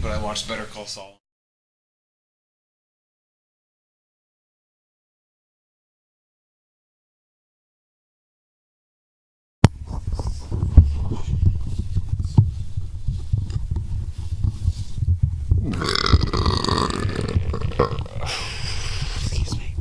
but I watched Better Call Saul. Excuse me.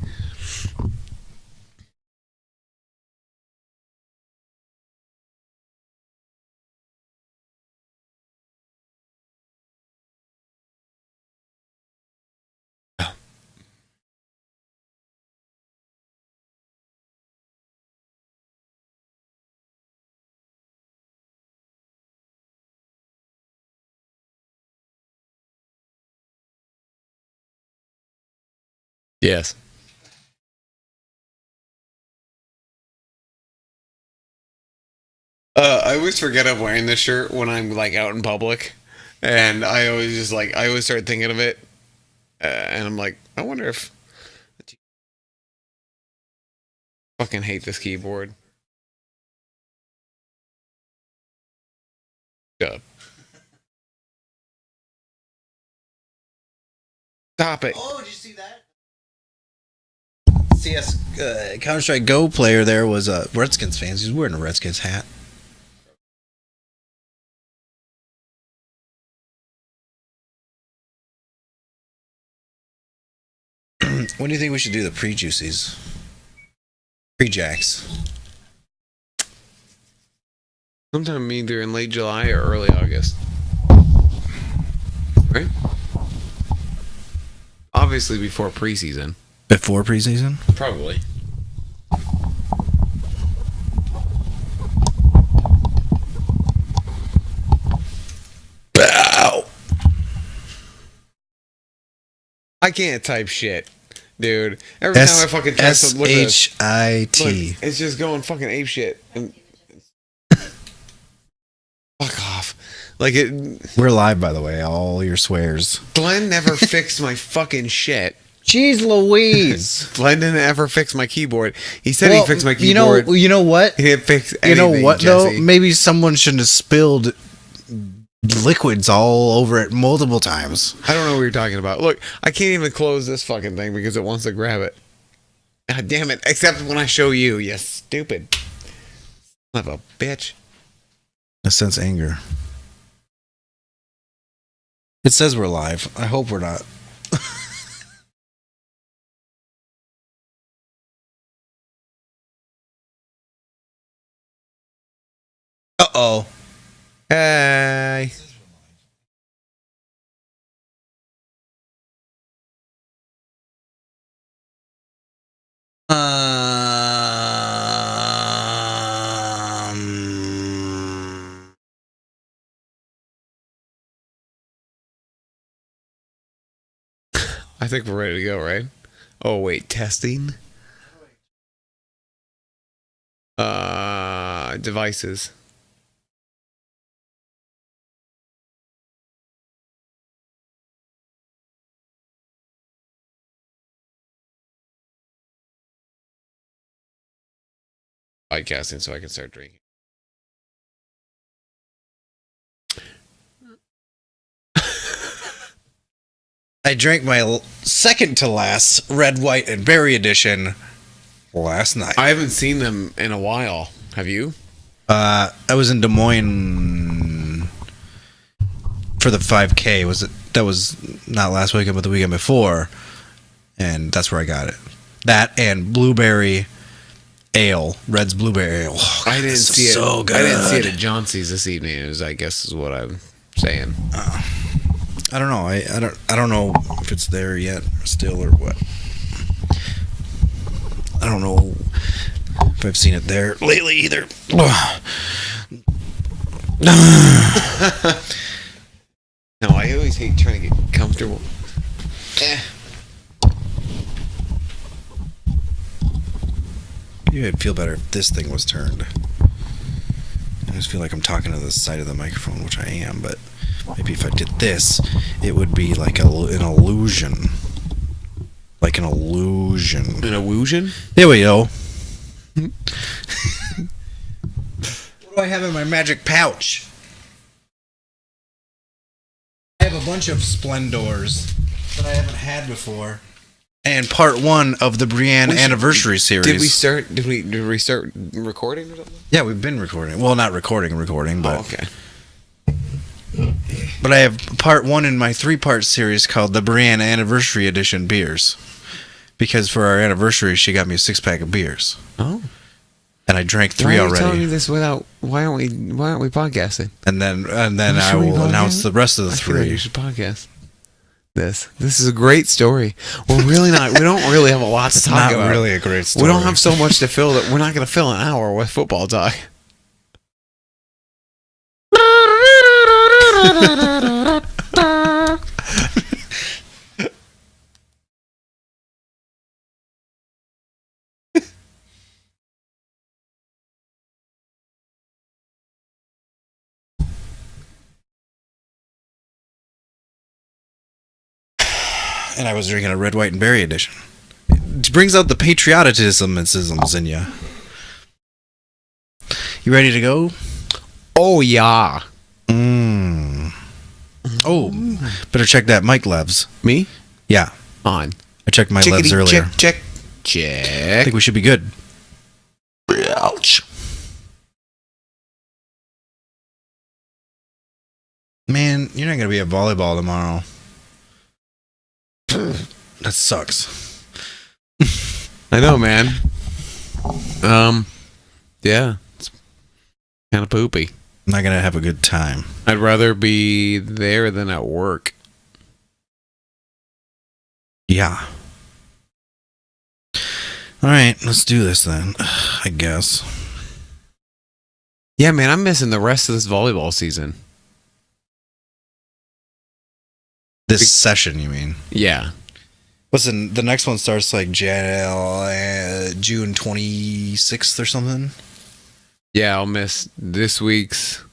Yes. I always forget I'm wearing this shirt when I'm like out in public, and I always just like I always start thinking of it, and I'm like, I wonder if I fucking hate this keyboard. Shut up. Stop it. Oh, did you see that? CS Counter Strike Go player there was Redskins fans. He was wearing a Redskins hat. When do you think we should do the pre-juicies? Pre-jacks. Sometime either in late July or early August. Right? Obviously before preseason. Before preseason? Probably. Ow! I can't type shit, dude. Every time I fucking try to look at this, S-H-I-T. look, it's just going fucking ape shit. And fuck off. Like it. We're live, by the way. All your swears. Glenn never fixed my fucking shit. Jeez Louise. Glenn didn't ever fix my keyboard. He said he fixed my You keyboard. know what? He didn't fix You anything, know what, Jesse. though? Maybe someone shouldn't have spilled liquids all over it multiple times. I don't know what you're talking about. Look, I can't even close this fucking thing because it wants to grab it. God damn it. Except when I show you, you stupid. Son of a bitch. I sense anger. It says we're live. I hope we're not. Uh-oh. Hey. I think we're ready to go, right? Oh, wait. Testing? Devices. Podcasting so I can start drinking. I drank my second to last red, white, and berry edition last night. I haven't seen them in a while. Have you? I was in Des Moines for the 5K. That was not last weekend, but the weekend before, and that's where I got it. That and blueberry ale, Red's blueberry ale. Oh, I didn't see it. So good. I didn't see it at Johnson's this evening. It was, I guess, is what I'm saying. I don't know. I don't know if it's there yet, still, or what. I don't know if I've seen it there lately either. No, I always hate trying to get comfortable. Maybe I'd feel better if this thing was turned. I just feel like I'm talking to the side of the microphone, which I am, but maybe if I did this, it would be like an illusion. Like an illusion. An illusion? There we go. What do I have in my magic pouch? I have a bunch of Splendors that I haven't had before. And part 1 of the Brienne anniversary series. Did we start? Did we start recording or something? Yeah, we've been recording. Well, not recording, but okay. But I have part 1 in my 3-part series called the Brienne Anniversary Edition beers. Because for our anniversary, she got me a 6-pack of beers. Oh. And I drank 3 why are you already. telling me this without? Why aren't we podcasting? And then I Should we will announce podcast? the rest of the I feel like 3. you should podcast this. This is a great story. We're really not. We don't really have a lot to talk about. Not really a great story. We don't have so much to fill that we're not going to fill an hour with football talk. And I was drinking a red, white, and berry edition. It brings out the patriotism in you. You ready to go? Oh yeah. Oh, better check that mic levs. Me Yeah, on. I checked my levs earlier. Check. I think we should be good. Ouch. Man, you're not going to be at volleyball tomorrow. That sucks. I know, man. Yeah, it's kind of poopy. I'm not going to have a good time. I'd rather be there than at work. Yeah. All right, let's do this then, I guess. Yeah, man, I'm missing the rest of this volleyball season. This session, you mean? Yeah. Listen, the next one starts like June 26th or something. Yeah, I'll miss this week's,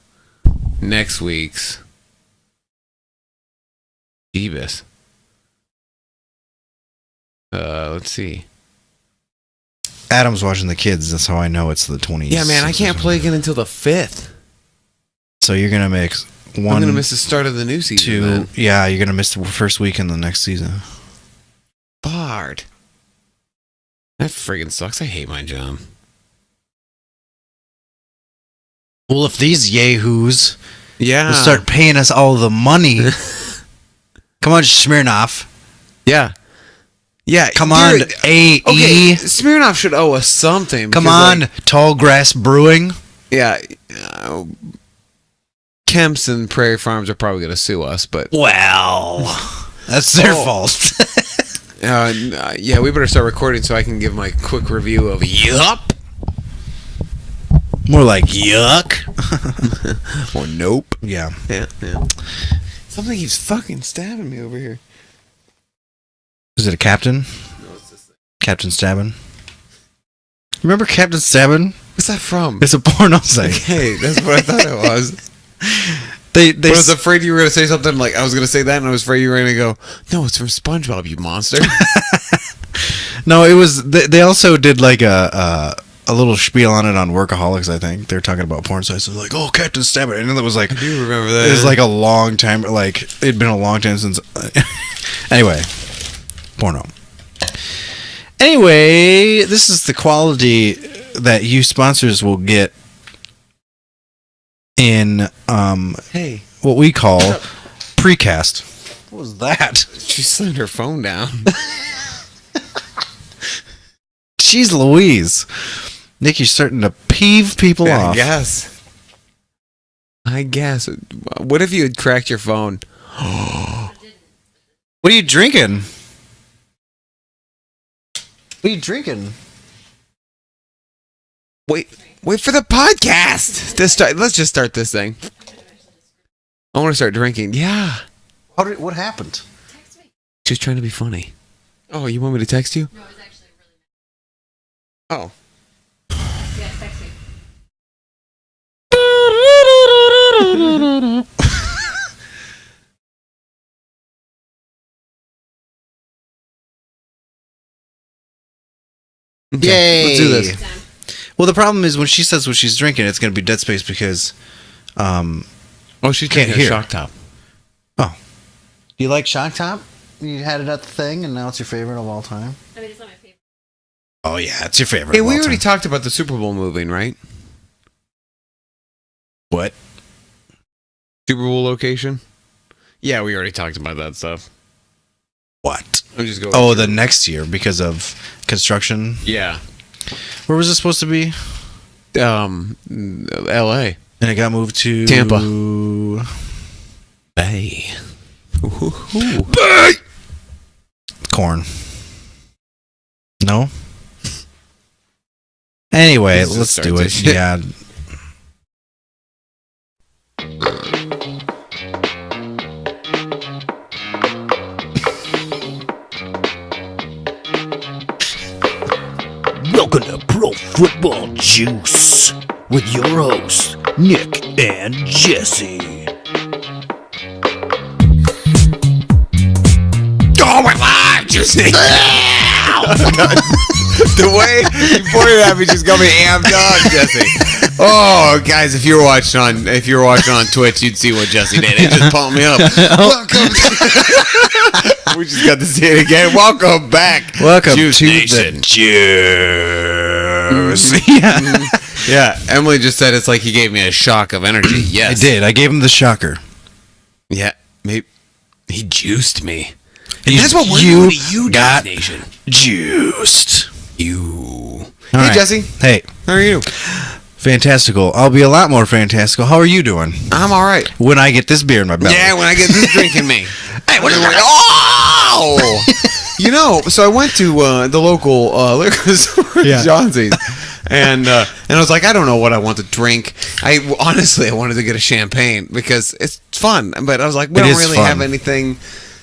next week's. Jeebus. Let's see. Adam's watching the kids. That's how I know it's the 20th. Yeah, man, I can't play again until the 5th. So you're gonna make one. I'm gonna miss the start of the new season. 2. Then. Yeah, you're gonna miss the first week in the next season. Bard. That friggin' sucks. I hate my job. Well, if these yahoos Yeah. will start paying us all the money, come on, Smirnoff. Yeah. Yeah. Come on, dude, AE. Okay, Smirnoff should owe us something. Come because, on, like, Tall Grass Brewing. yeah. Kemp's and Prairie Farms are probably going to sue us, but... Well, that's their fault. yeah, we better start recording so I can give my quick review of Yup. More like yuck. Or nope. Yeah. Yeah. Something keeps fucking stabbing me over here. Is it a captain? No, it's this thing. Captain Stabbin'? Remember Captain Stabbin'? What's that from? It's a porno site. Okay, that's what I thought it was. They But I was afraid you were going to say something like, I was going to say that, and I was afraid you were going to go, no, it's from SpongeBob, you monster. No, it was. They also did like a little spiel on it on Workaholics. I think they're talking about porn sites. They're like, "Oh, Captain Stabbin'," and it was like, I do remember that. it was like a long time. Like it'd been a long time since. Anyway, porno. Anyway, this is the quality that you sponsors will get in Hey, what we call precast. What was that? she slammed her phone down. Jeez Louise. Nick, you're starting to peeve people off. I guess. What if you had cracked your phone? What are you drinking? What are you drinking? Wait for the podcast to start. Let's just start this thing. I want to start drinking. Yeah. What happened? She's trying to be funny. Oh, you want me to text you? No, it was actually really Oh. Yeah, text me. Okay, Yay. let's do this. Time. Well, the problem is when she says what she's drinking, it's going to be dead space because, Oh, she Can't can't hear. hear. Shock top. Oh. Do you like Shock Top? You had it at the thing, and now it's your favorite of all time. I mean, it's not my favorite. Oh yeah, it's your favorite. Hey, of we all already time. talked about the Super Bowl moving, right? What? Super Bowl location? Yeah, we already talked about that stuff. What? I'm just going. Oh, through. the next year because of construction. Yeah. Where was it supposed to be? L.A. And it got moved to Tampa. Bay. Bay. Corn. No. Anyway, Let's just let's start do this it. shit. Yeah. Welcome to Pro Football Juice with your hosts, Nick and Jesse. Oh, we're live! Just the way you pointed at me just got me amped up, Jesse. Oh, guys, if you're watching on Twitch, you'd see what Jesse did. It just pumped me up. Welcome. We just got to see it again. Welcome back. Welcome Juice to Nation. the Juice. Yeah. Yeah, Emily just said it's like he gave me a shock of energy. Yes, I did. I gave him the shocker. Yeah, maybe he juiced me. And That's what we're doing to you, got Juice Nation. juiced. You. All Hey, right. Jesse. Hey, How are you? fantastical. I'll be a lot more fantastical. How are you doing? I'm all right. When I get this beer in my belly. Yeah, when I get this drink in me. Hey, what is that? Oh! You know, so I went to the local liquor store, Yeah. Johnson's, and I was like, I don't know what I want to drink. Honestly, I wanted to get a champagne because it's fun, but I was like, we It don't is really fun have anything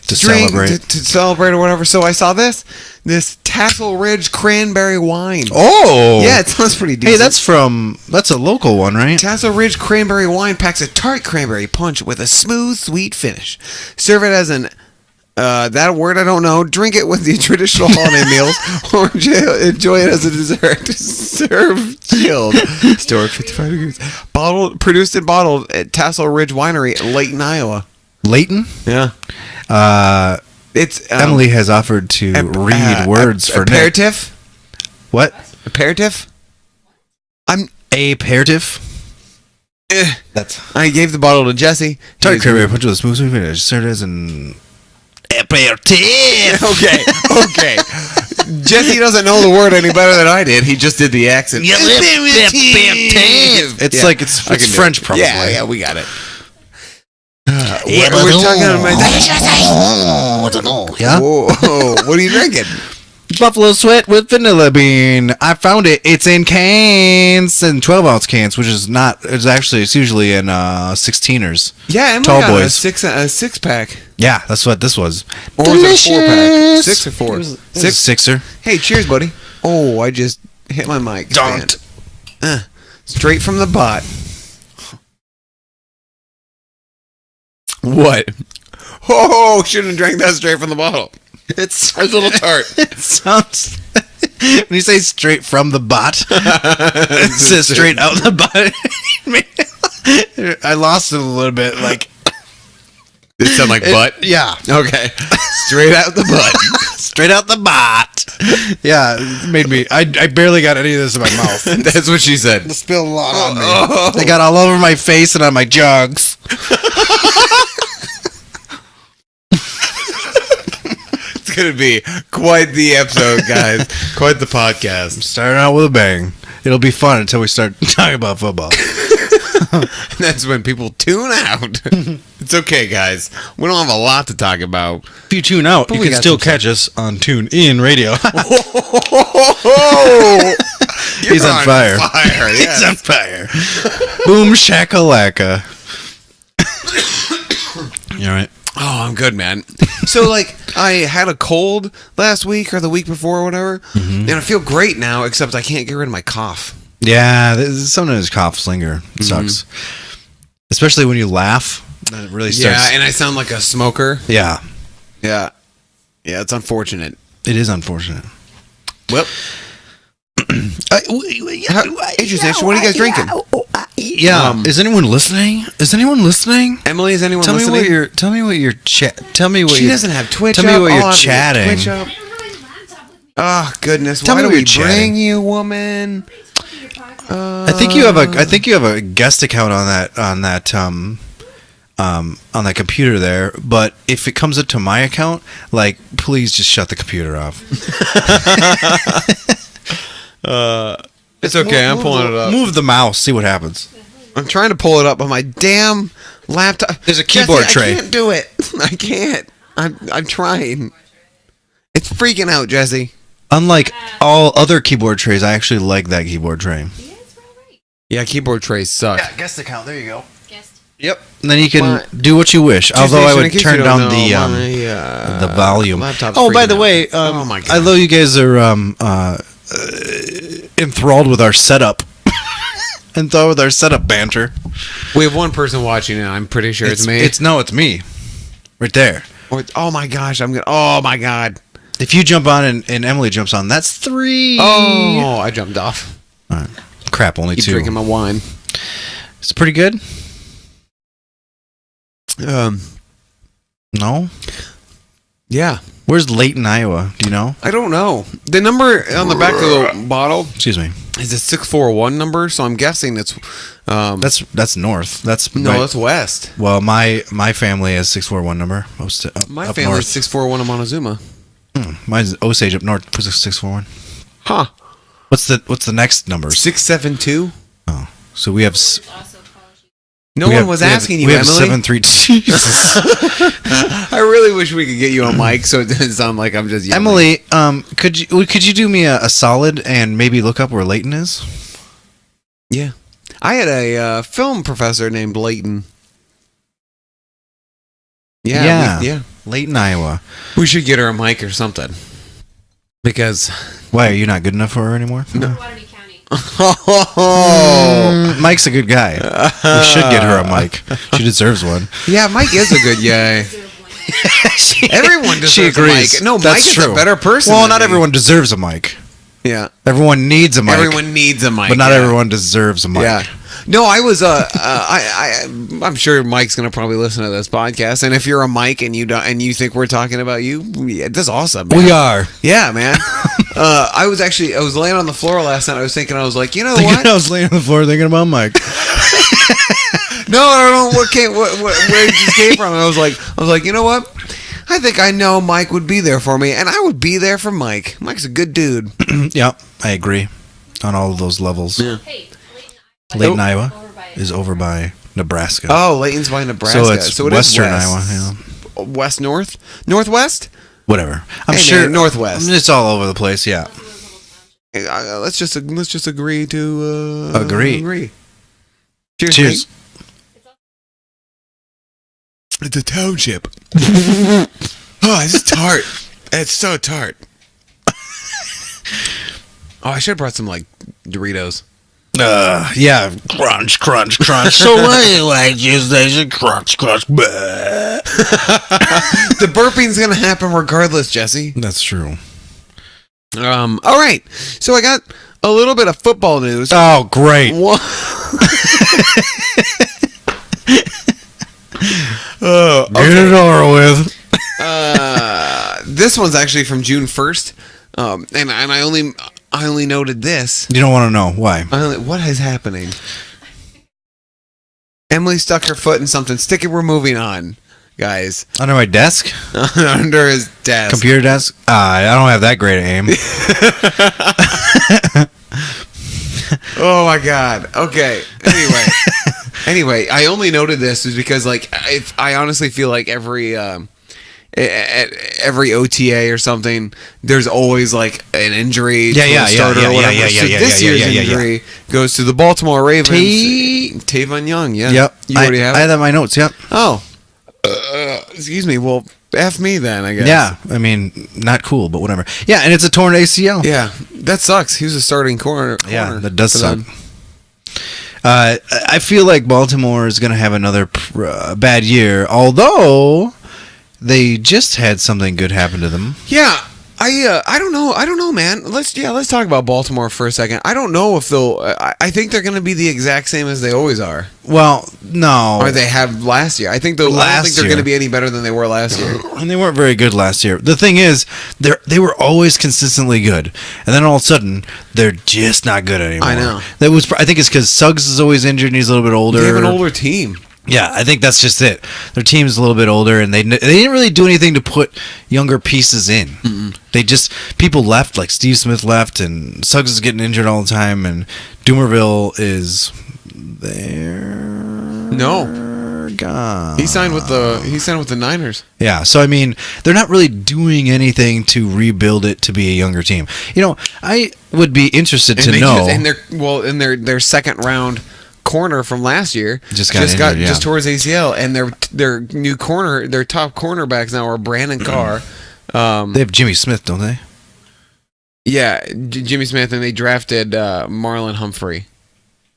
to drink celebrate. to celebrate or whatever. So I saw this Tassel Ridge cranberry wine. Oh. Yeah, it sounds pretty decent. Hey, that's a local one, right? Tassel Ridge cranberry wine packs a tart cranberry punch with a smooth, sweet finish. Serve it as an that word I don't know. Drink it with the traditional holiday meals, or enjoy it as a dessert. Serve chilled. Store at 55 degrees. Produced and bottled at Tassel Ridge Winery, Layton, Iowa. Layton? Yeah, it's Emily has offered to read words for Nick. aperitif. What? Aperitif. Aperitif? Eh. That's I gave the bottle to Jesse. tart He's- cranberry punch with a smooth finish. Served as an aperitif. Okay. Jesse doesn't know the word any better than I did. He just did the accent. Aperitif. It's Yeah, like it's I can do French, it. probably. Yeah, we got it. We're talking about Yeah? Whoa, what are you drinking? Buffalo Sweat with vanilla bean. I found it. It's in cans and 12-ounce cans, which is not. It's usually in 16ers. Yeah, Emily Tall got boys. a six pack. Yeah, that's what this was. Or was it a 4-pack? Delicious. 6 or 4? It was a Six. sixer. Hey, cheers, buddy. Oh, I just hit my mic. Don't. stand. Straight from the bot. What? Oh, shouldn't have drank that straight from the bottle. It's a little tart. It sounds. When you say straight from the bot, it says straight out the bot. I lost it a little bit. Like, Did it sound like butt? yeah, Okay. Straight out the butt. straight out the bot. Yeah, it made me. I barely got any of this in my mouth. That's what she said. It spilled a lot on me. Oh. They got all over my face and on my jugs. It's going to be quite the episode, guys. Quite the podcast. Starting out with a bang. It'll be fun until we start talking about football. That's when people tune out. It's okay, guys. We don't have a lot to talk about. If you tune out, But you we can got still some catch us on Tune In Radio. Oh, He's on fire. Yes. He's on fire. Boom shakalaka. You all right? Oh, I'm good, man. So, like, I had a cold last week or the week before or whatever, and I feel great now, except I can't get rid of my cough. Yeah, sometimes cough slinger sucks. Especially when you laugh. That really starts. Yeah, and I sound like a smoker. Yeah, Yeah. Yeah, it's unfortunate. it is unfortunate. Well, Hey, Juice Nation, what are you guys drinking? Yeah. Is anyone listening? Emily, is anyone Tell me listening? what you're She doesn't have Twitch Tell up. me what I'll you're have to get chatting. Twitch up. Everybody's laptop with me. Oh goodness! Tell Why me do what we you're chatting. bring you, woman? Your podcast. I think you have a guest account on that computer there, but if it comes up to my account, like, please just shut the computer off. It's okay. I'm pulling it up. Move the mouse, see what happens. I'm trying to pull it up on my damn laptop. There's a keyboard Jesse, tray. I can't do it. I can't. I'm trying. It's freaking out, Jesse. Unlike all other keyboard trays, I actually like that keyboard tray. Yeah, it's all right. Yeah, keyboard trays suck. guest account. There you go. Guest. Yep. And then you can My- do what you wish. Although I Tuesday, in would case turn you don't down know, the volume. laptop's Oh, by freaking the out. way, Oh my God. I know you guys are enthralled with our setup. Enthralled with our setup banter. We have one person watching it. I'm pretty sure it's me. It's me, right there. Oh my gosh! Oh my God! If you jump on and Emily jumps on, that's 3. Oh, I jumped off. All right. Crap, only Keep 2. drinking my wine. It's pretty good. No. Yeah. Where's Layton, Iowa? Do you know? I don't know. The number on the back of the bottle Excuse me. is a 641 number, so I'm guessing it's. That's north. That's No, right. that's west. Well, my family has 641 number. My up family's north. 641 in Montezuma. Mine's Osage up north. 641. Huh. What's the next numbers? 672. Oh, so we have. Also college. No one was asking you, We have Emily. 7-3. Jesus. I really wish we could get you on mic so it doesn't sound like I'm just yelling. Emily, could you do me a solid and maybe look up where Layton is? Yeah. I had a film professor named Layton. Yeah. Layton, Iowa. We should get her a mic or something. Because. Why are you not good enough for her anymore? Waterby County. Mike's a good guy. We should get her a mic. She deserves one. Yeah, Mike is a good guy. Everyone deserves She agrees. a mic. No, That's Mike is true. a better person. Well, than not me. everyone deserves a mic. Yeah. Everyone needs a mic. Everyone needs a mic. but not yeah. everyone deserves a mic. Yeah. No, I was I'm sure Mike's gonna probably listen to this podcast, and if you're a Mike and you don't, and you think we're talking about you, yeah, that's awesome. Man. We are. Yeah, man. I was laying on the floor last night. I was thinking, I was like, you know Thinking what? I was laying on the floor thinking about Mike. No, I don't know where it just came from. And I was like, you know what? I think I know Mike would be there for me, and I would be there for Mike. Mike's a good dude. Yep, I agree on all of those levels. Yeah. Hey, Layton, Iowa over by is over by Nebraska. Oh, Layton's by Nebraska. so it's it is western west. Iowa. Yeah. West, north, northwest. Whatever. I'm Hey, sure man, northwest. It's all over the place. Yeah. Let's just agree to Agree. Cheers. Cheers. mate. It's a township. Oh, this is tart. It's so tart. Oh, I should have brought some like Doritos. Yeah. Crunch, crunch, crunch. So what do you like Tuesdays? Crunch, crunch. Bleh. The burping's gonna happen regardless, Jesse. That's true. All right. So I got a little bit of football news. Oh, great. One- Get it over with. this one's actually from June 1st, and I only noted this. You don't want to know why. What is happening? Emily stuck her foot in something. Stick it. We're moving on, guys. Under my desk? Under his desk. Computer desk? I don't have that great aim. Oh my god. Okay. Anyway, I only noted this is because like I honestly feel like every OTA or something, there's always like an injury to a starter or whatever. So this year's injury goes to the Baltimore Ravens. Tavon Young. Yeah. Yep. You already have I it? had that in my notes. Yep. Oh. Excuse me. Well, F me then, I guess. Yeah. I mean, not cool, but whatever. Yeah, and it's a torn ACL. Yeah. That sucks. He was a starting corner. Yeah, that does for suck. them. I feel like Baltimore is going to have another bad year, although they just had something good happen to them. Yeah. I don't know, man. Let's talk about Baltimore for a second. I don't know if they'll. I think they're going to be the exact same as they always are, Well, no. or they have last year. I think I don't Last think they're year. going to be any better than they were last year. And they weren't very good last year. The thing is, they were always consistently good, and then all of a sudden they're just not good anymore. I know. I think it's because Suggs is always injured and he's a little bit older. They have an older team. Yeah, I think that's just it. Their team's a little bit older, and they didn't really do anything to put younger pieces in. They just people left, like Steve Smith left, and Suggs is getting injured all the time, and Doomerville is there. No, gone. he signed with the Niners. Yeah, so I mean, they're not really doing anything to rebuild it to be a younger team. You know, I would be interested to know. In their second round corner from last year Just got injured, yeah. just tore his ACL, and their new corner, their top cornerbacks now are Brandon Carr. They have Jimmy Smith, don't they? Yeah, Jimmy Smith, and they drafted Marlon Humphrey.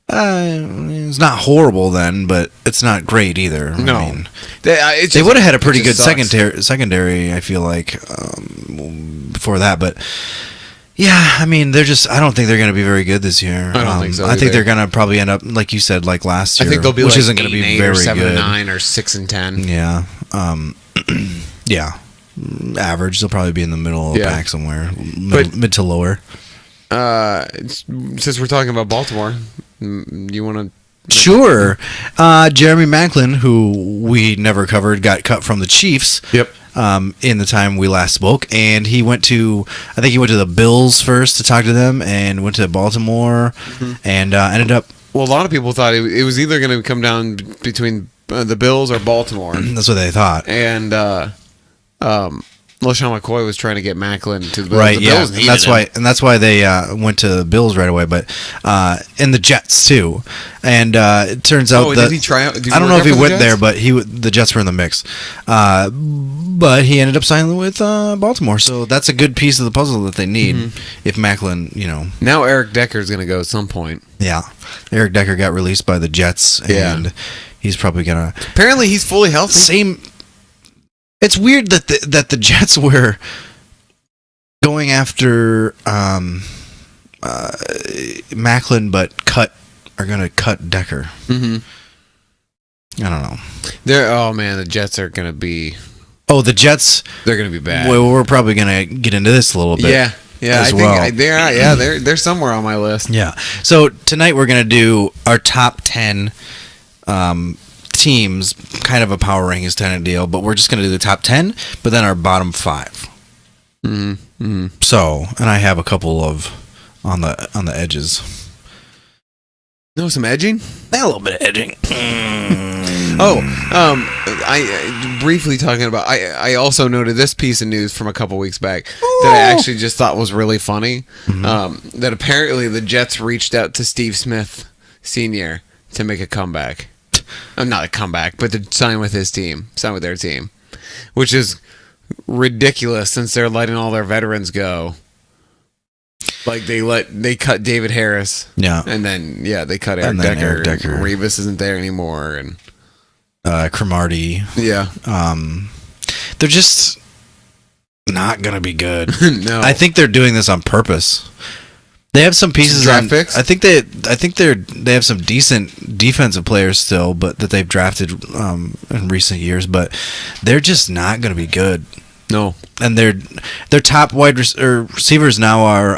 It's not horrible then, but it's not great either. No. I mean, They would have had a pretty it good just sucks. secondary, I feel like, before that. But yeah, I mean, I don't think they're going to be very good this year. I don't think so I think either. they're going to probably end up, like you said, like last I year. think they'll be which like isn't going to be 8-8 very or 7-9 good. or 6-10. Yeah. Yeah. Average. They'll probably be in the middle of the Yeah. pack somewhere, But- mid to lower. Since we're talking about Baltimore, you want to? Sure. Jeremy Maclin, who we never covered, got cut from the Chiefs. Yep. In the time we last spoke, and he went to the Bills first to talk to them, and went to Baltimore, and ended up. Well, a lot of people thought it was either going to come down between the Bills or Baltimore, That's what they thought. and LaShawn McCoy was trying to get Macklin to the Bills. Right, The yeah, Bills and needed that's him. why, they went to the Bills right away, but and the Jets too, and it turns out that did he try? Did he I don't work know if out he for the went Jets? there, but the Jets were in the mix, but he ended up signing with Baltimore, so that's a good piece of the puzzle that they need. If Macklin, Now Eric Decker is going to go at some point. yeah, Eric Decker got released by the Jets, Yeah. and he's probably gonna Apparently, he's fully healthy. same. It's weird that the Jets were going after Macklin, but are going to cut Decker. Mm-hmm. I don't know. Oh man, the Jets are going to be. Oh, the Jets. They're going to be bad. Well, we're probably going to get into this a little bit. yeah. as I well. think they're somewhere on my list. Yeah. So tonight we're going to do our top 10 teams, kind of a power rankings kind of deal, but we're just going to do the top 10, but then our bottom 5. Mm-hmm. So, and I have a couple of on the edges. No, some edging. A little bit of edging. I briefly talking about. I also noted this piece of news from a couple weeks back that I actually just thought was really funny. That apparently the Jets reached out to Steve Smith Sr. to make a comeback. Not a comeback, but to sign with their team, which is ridiculous since they're letting all their veterans go. Like they cut David Harris, Yeah. and then they cut And Eric then Decker. Eric Decker. And Revis isn't there anymore, and Cromartie. yeah, They're just not gonna be good. no, I think they're doing this on purpose. They have some pieces Draft on. picks? I think they have some decent defensive players still, but that they've drafted in recent years. But they're just not going to be good. no. And their top receivers now are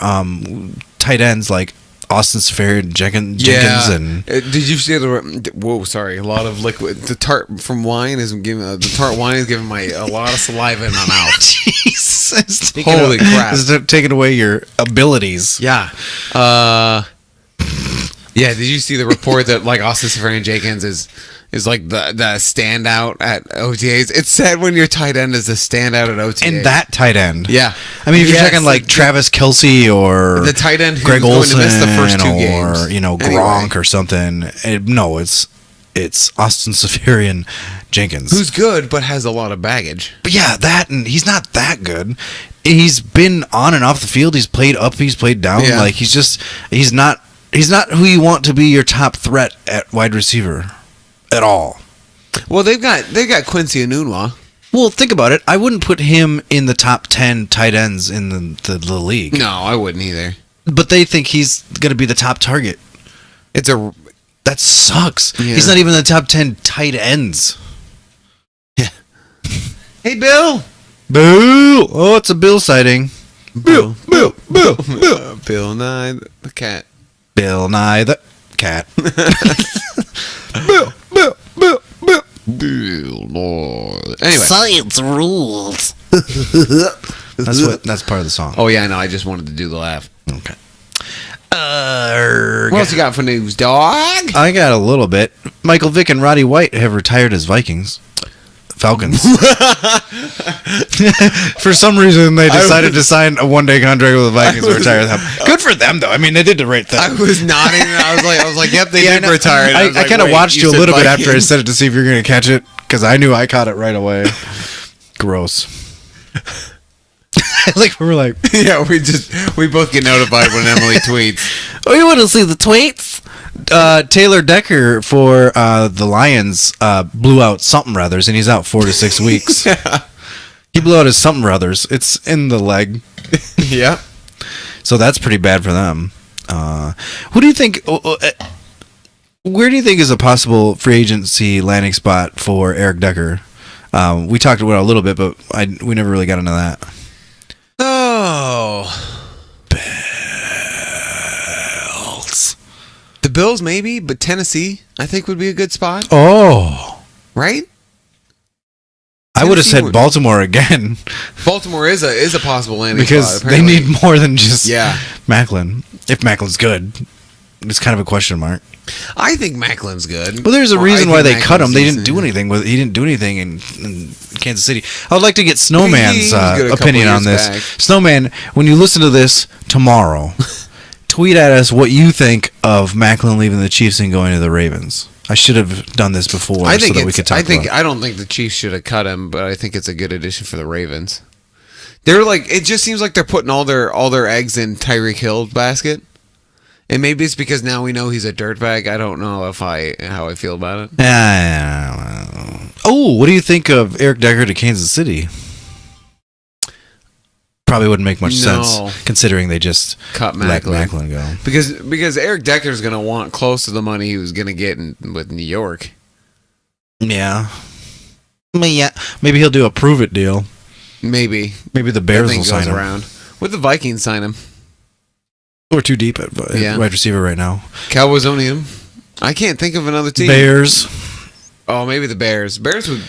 tight ends like Austin Safarian, Jenkins, and Did you see the? Whoa, sorry. A lot of liquid. The tart from wine is giving. The tart wine is giving a lot of saliva in my mouth. Jesus, Holy crap. It's taking away your abilities. Yeah. Yeah. Did you see the report that like Austin Safarian Jenkins is like the standout at OTAs? It's sad when your tight end is a standout at OTAs. And that tight end. Yeah. I mean, if you're Yes, checking like Travis Kelce or the tight end who's Greg going Olson to miss the first 2 or games. Gronk or something. It's Austin Safarian Jenkins. Who's good but has a lot of baggage. But yeah, and he's not that good. He's been on and off the field. He's played up. He's played down. Yeah. Like he's not who you want to be your top threat at wide receiver at all. Well, they've got Quincy Enunwa. Well, think about it. I wouldn't put him in the top 10 tight ends in the league. No, I wouldn't either. But they think he's going to be the top target. That sucks. Yeah. He's not even in the top 10 tight ends. Hey, Bill. Boo! Oh, it's a Bill sighting. Bill Nye the cat. Bill Nye the cat. Bill Nye. Anyway. Science rules. That's part of the song. Oh, yeah, I know. I just wanted to do the laugh. Okay. What else you got for news, dog? I got a little bit. Michael Vick and Roddy White have retired as Falcons. For some reason, they decided to sign a one-day contract with the Vikings and retire them. Good for them, though. I mean, they did the right thing. I was nodding. And I was like, yep, they did I retire. And I kind of watched you a said little bit after I Vikings. said it to see if you're going to catch it, because I knew I caught it right away. Gross. Like, we were like, Yeah, we both get notified when Emily tweets. oh, you want to see the tweets? Taylor Decker for the Lions blew out something others, and he's out 4 to 6 weeks. He blew out his something others. It's in the leg, Yeah. so that's pretty bad for them. Who do you think? Where do you think is a possible free agency landing spot for Eric Decker? We talked about it a little bit, but we never really got into that. Oh. The Bills, maybe, but Tennessee, I think, would be a good spot. Oh, Right? I would have Tennessee said would- Baltimore again Baltimore is a possible landing because spot. they apparently. need more than just Yeah. Macklin. If Macklin's good, it's kind of a question mark. I think Macklin's good. Well, there's a Or reason I why think they cut him. Macklin's They didn't decent. do anything with. He didn't do anything in Kansas City. I would like to get Snowman's He was good a couple opinion on years this. back. Snowman, when you listen to this tomorrow, tweet at us what you think of Macklin leaving the Chiefs and going to the Ravens. I should have done this before I think so that we could talk about it. I don't think the Chiefs should have cut him, but I think it's a good addition for the Ravens. They're like, it just seems like they're putting all their eggs in Tyreek Hill's basket. And maybe it's because now we know he's a dirtbag. I don't know how I feel about it. Oh, what do you think of Eric Decker to Kansas City? Probably wouldn't make much No. sense considering they just Cut let Macklin. Macklin go. Because Eric Decker's going to want close to the money he was going to get with New York. Yeah. Maybe he'll do a prove it deal. Maybe. Maybe the That Bears thing will goes sign him. around. Would the Vikings sign him? We're too deep at Yeah. wide receiver right now. Cowboys own him. I can't think of another team. Bears. Oh, maybe the Bears. Bears would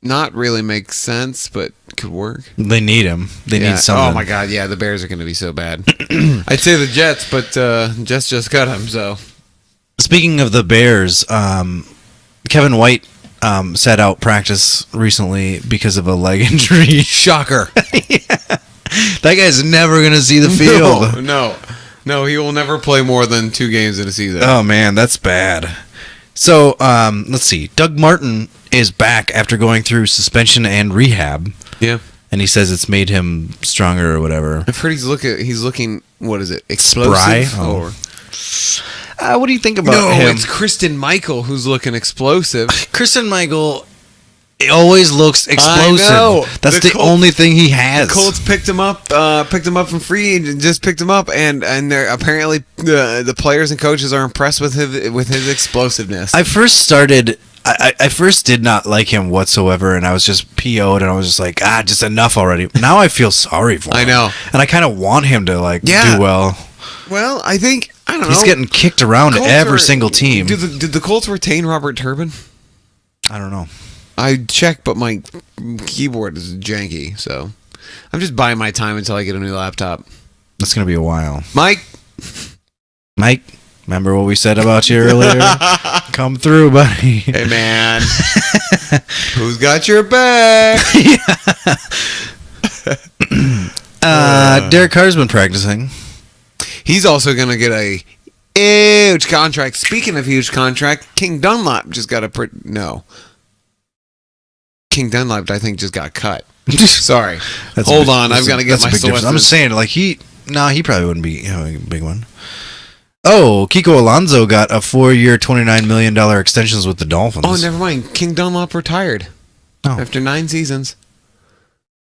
not really make sense, but could work. They need him. They Yeah. need something. Oh my God, yeah, the Bears are going to be so bad. I'd say the Jets, but Jets just cut him. So Speaking of the Bears, Kevin White sat out practice recently because of a leg injury. shocker. That guy's never going to see the field. No, he will never play more than 2 games in a season. Oh man, that's bad. So let's see. Doug Martin is back after going through suspension and rehab, Yeah, and he says it's made him stronger or whatever. I've heard he's looking. What is it? Explosive. Spry? Oh. Or What do you think about no, him? it's Kristen Michael who's looking explosive. Kristen Michael always looks explosive. know. That's The the Colts- only thing he has. The Colts picked him up from free and just picked him up, and they're apparently the players and coaches are impressed with his explosiveness. I first did not like him whatsoever, and I was just PO'd, and I was just like, just enough already. Now I feel sorry for him. I know. And I kind of want him to Yeah. do well. Well, I don't know. He's getting kicked around Colts every are- single team. Did the Colts retain Robert Turbin? I don't know. I checked, but my keyboard is janky, so I'm just buying my time until I get a new laptop. That's going to be a while. Mike, Remember what we said about you earlier? Come through, buddy. hey man, who's got your back? Derek Carr's been practicing. He's also gonna get a huge contract. Speaking of huge contract, King Dunlap just got King Dunlap, I think, just got cut. Sorry. Hold on, I've got to get my sources. I'm just saying, like, he probably wouldn't be a big one. Oh, Kiko Alonso got a 4-year, $29 million extensions with the Dolphins. Oh, never mind. King Dunlap retired. Oh. After 9 seasons.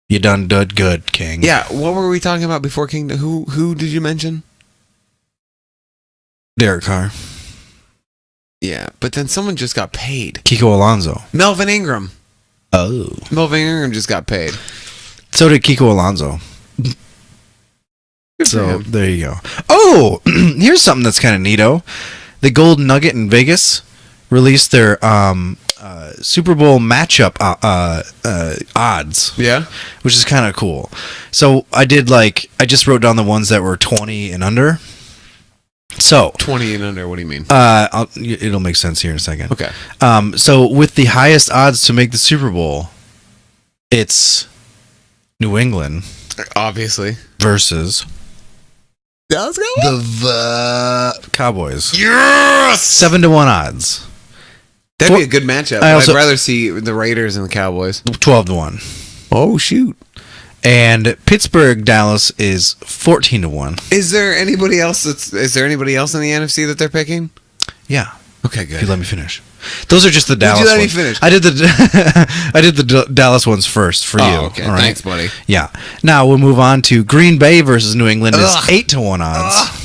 You done good, King. Yeah, what were we talking about before King? Who did you mention? Derek Carr. Yeah, but then someone just got paid. Kiko Alonso. Melvin Ingram. Oh. Melvin Ingram just got paid. So did Kiko Alonso. Good for So him. there you go. Oh, here's something that's kind of neato. The Golden Nugget in Vegas released their Super Bowl matchup odds, Yeah? which is kind of cool. So I just wrote down the ones that were 20 and under. So 20 and under, what do you mean? it'll make sense here in a second. Okay. So with the highest odds to make the Super Bowl, it's New England Obviously. versus Let's go. the Cowboys. Yes! 7-1 odds. That'd be a good matchup. I also- I'd rather see the Raiders and the Cowboys. 12-1. Oh, shoot. And Pittsburgh Dallas is 14-1. Is there anybody else in the NFC that they're picking? Yeah. Okay, If you good. let me finish. Those are just the Would Dallas you let me ones. finish? I did the Dallas ones first for you. Oh, okay. All right? Thanks, buddy. Yeah. Now we'll move on to Green Bay versus New England is Ugh. 8-1 odds.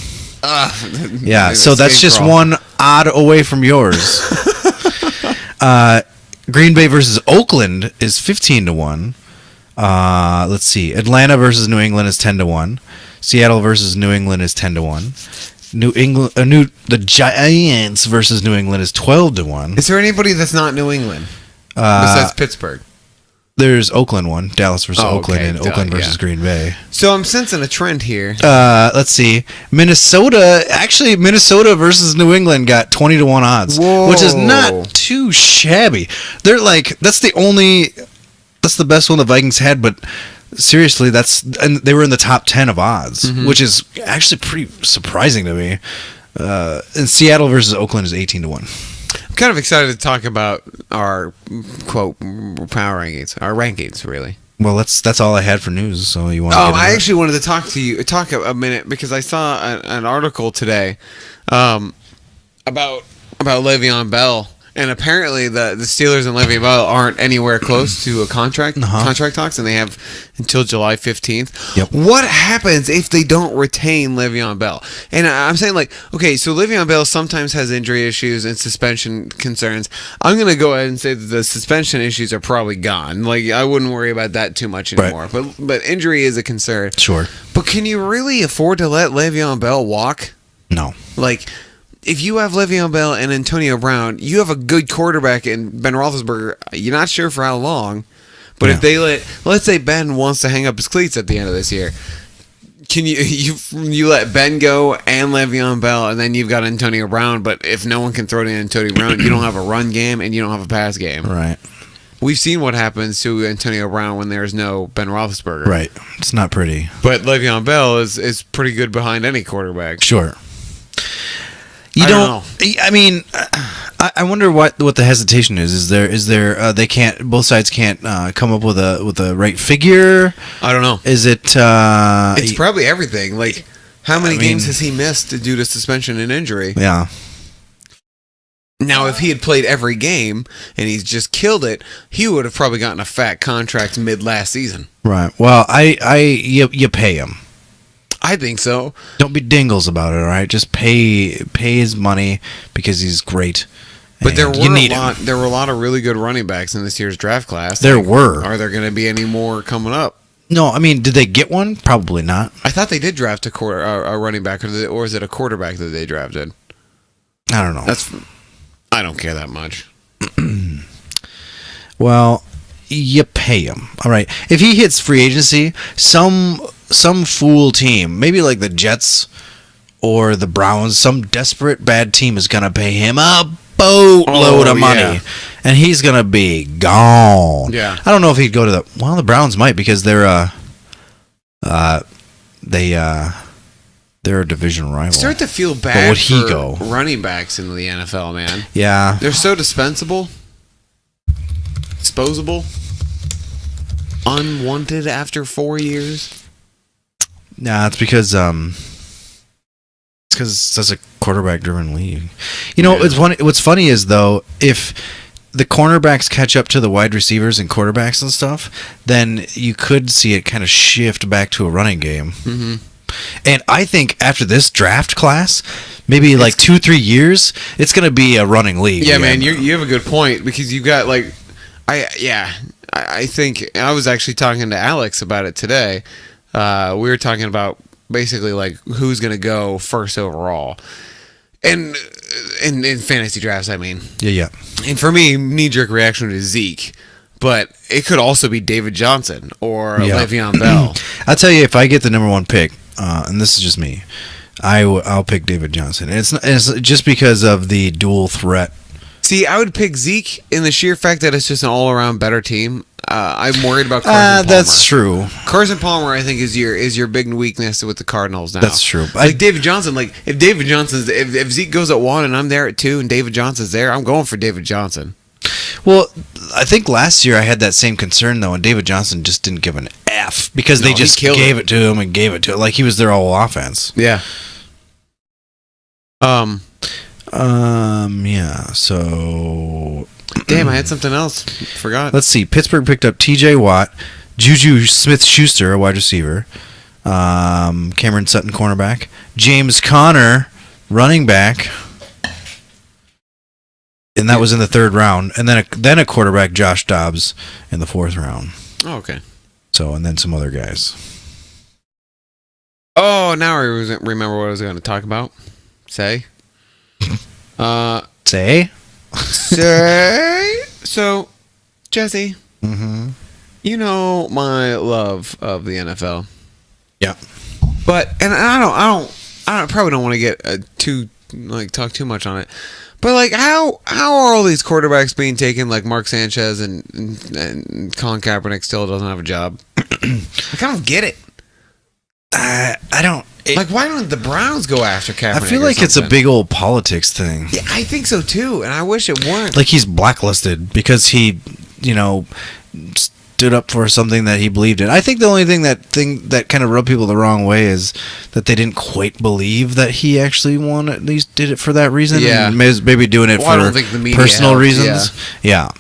Yeah, Maybe so a that's skate just crawl. one odd away from yours. Green Bay versus Oakland is 15-1. Let's see. Atlanta versus New England is 10-1. Seattle versus New England is 10-1. The Giants versus New England is 12-1. Is there anybody that's not New England besides Pittsburgh? There's Oakland one, Dallas versus Oh, Oakland, okay. and Oakland Duh, versus yeah. Green Bay. So I'm sensing a trend here. Let's see. Minnesota versus New England got 20-1 odds, which is Whoa. not too shabby. They're like that's the best one the Vikings had, but seriously, and they were in the top 10 of odds, Mm-hmm. which is actually pretty surprising to me. And Seattle versus Oakland is 18-1. I'm kind of excited to talk about our quote power rankings, our rankings, really. Well, that's all I had for news. So you want? I actually wanted to talk a minute because I saw an article today about Le'Veon Bell, and apparently the Steelers and Le'Veon Bell aren't anywhere close to a contract talks, and they have until July 15th. Yep. What happens if they don't retain Le'Veon Bell? And I'm saying, like, okay, so Le'Veon Bell sometimes has injury issues and suspension concerns. I'm going to go ahead and say that the suspension issues are probably gone. Like, I wouldn't worry about that too much Right. anymore. But injury is a concern. Sure. But can you really afford to let Le'Veon Bell walk? No. Like, if you have Le'Veon Bell and Antonio Brown, you have a good quarterback in Ben Roethlisberger. You're not sure for how long, but Yeah. if they let's say Ben wants to hang up his cleats at the end of this year, can you let Ben go and Le'Veon Bell, and then you've got Antonio Brown? But if no one can throw to Antonio Brown, you don't have a run game and you don't have a pass game. Right. We've seen what happens to Antonio Brown when there's no Ben Roethlisberger. Right. It's not pretty. But Le'Veon Bell is pretty good behind any quarterback. Sure. You I don't I mean, I wonder what the hesitation is. Is there they can't, both sides can't come up with a right figure? I don't know. Is it? It's probably everything. Like, how many I mean- games has he missed due to suspension and injury? Yeah. Now, if he had played every game and he's just killed it, he would have probably gotten a fat contract mid last season. Right. Well, you pay him. I think so. Don't be dingles about it. All right. Just pay his money because he's great. But there and were you need him. there were a lot of really good running backs in this year's draft class. There were. Are there going to be any more coming up? No, I mean, did they get one? Probably not. I thought they did draft a running back, or is it a quarterback that they drafted? I don't know. I don't care that much. Well, you pay him. All right. If he hits free agency, some fool team, maybe like the Jets or the Browns, some desperate bad team is going to pay him a boatload of money. Yeah. And he's going to be gone. Yeah. I don't know if he'd go to the Browns might, because they're a division rival. Start to feel But bad would he for go? running backs in the NFL, man. Yeah. They're so dispensable, disposable, unwanted after 4 years. Nah, it's because it's such a quarterback-driven league. You know, Yeah. it's funny. What's funny is, though, if the cornerbacks catch up to the wide receivers and quarterbacks and stuff, then you could see it kind of shift back to a running game. Mm-hmm. And I think after this draft class, maybe like 2-3 years, it's going to be a running league. Yeah, again. man, you have a good point because you got like, I think I was actually talking to Alex about it today. We were talking about basically like who's going to go first overall, and in fantasy drafts, I mean. Yeah. And for me, knee-jerk reaction is Zeke, but it could also be David Johnson or Le'Veon Bell. I'll tell you, if I get the number one pick, and this is just me, I'll pick David Johnson. And it's just because of the dual threat. See, I would pick Zeke in the sheer fact that it's just an all-around better team. I'm worried about Carson Palmer. That's true. Carson Palmer, I think, is your big weakness with the Cardinals now. That's true. Like David Johnson, if Zeke goes at 1 and I'm there at 2 and David Johnson's there, I'm going for David Johnson. Well, I think last year I had that same concern though, and David Johnson just didn't give an F because they just gave it to him and gave it to him like he was their whole offense. Yeah. Yeah. So, damn, I had something else. Forgot. Let's see. Pittsburgh picked up T.J. Watt, Juju Smith-Schuster, a wide receiver, Cameron Sutton, cornerback, James Conner, running back. And that was in the 3rd round, and then a quarterback, Josh Dobbs, in the 4th round. Oh, okay. So, and then some other guys. Oh, now I remember what I was going to talk about. Say. Say. So, Jesse. Mm-hmm. You know my love of the NFL. Yeah. But I probably don't want to get talk too much on it. But like, how are all these quarterbacks being taken? Like Mark Sanchez and Colin Kaepernick still doesn't have a job. Like, I don't get it. I don't. Why don't the Browns go after Kaepernick? I feel like it's a big old politics thing. Yeah, I think so too, and I wish it weren't. Like he's blacklisted because he, stood up for something that he believed in. I think the only thing that kind of rubbed people the wrong way is that they didn't quite believe that he actually at least did it for that reason. Yeah, and maybe doing it I don't for think the media personal helped, reasons. Yeah.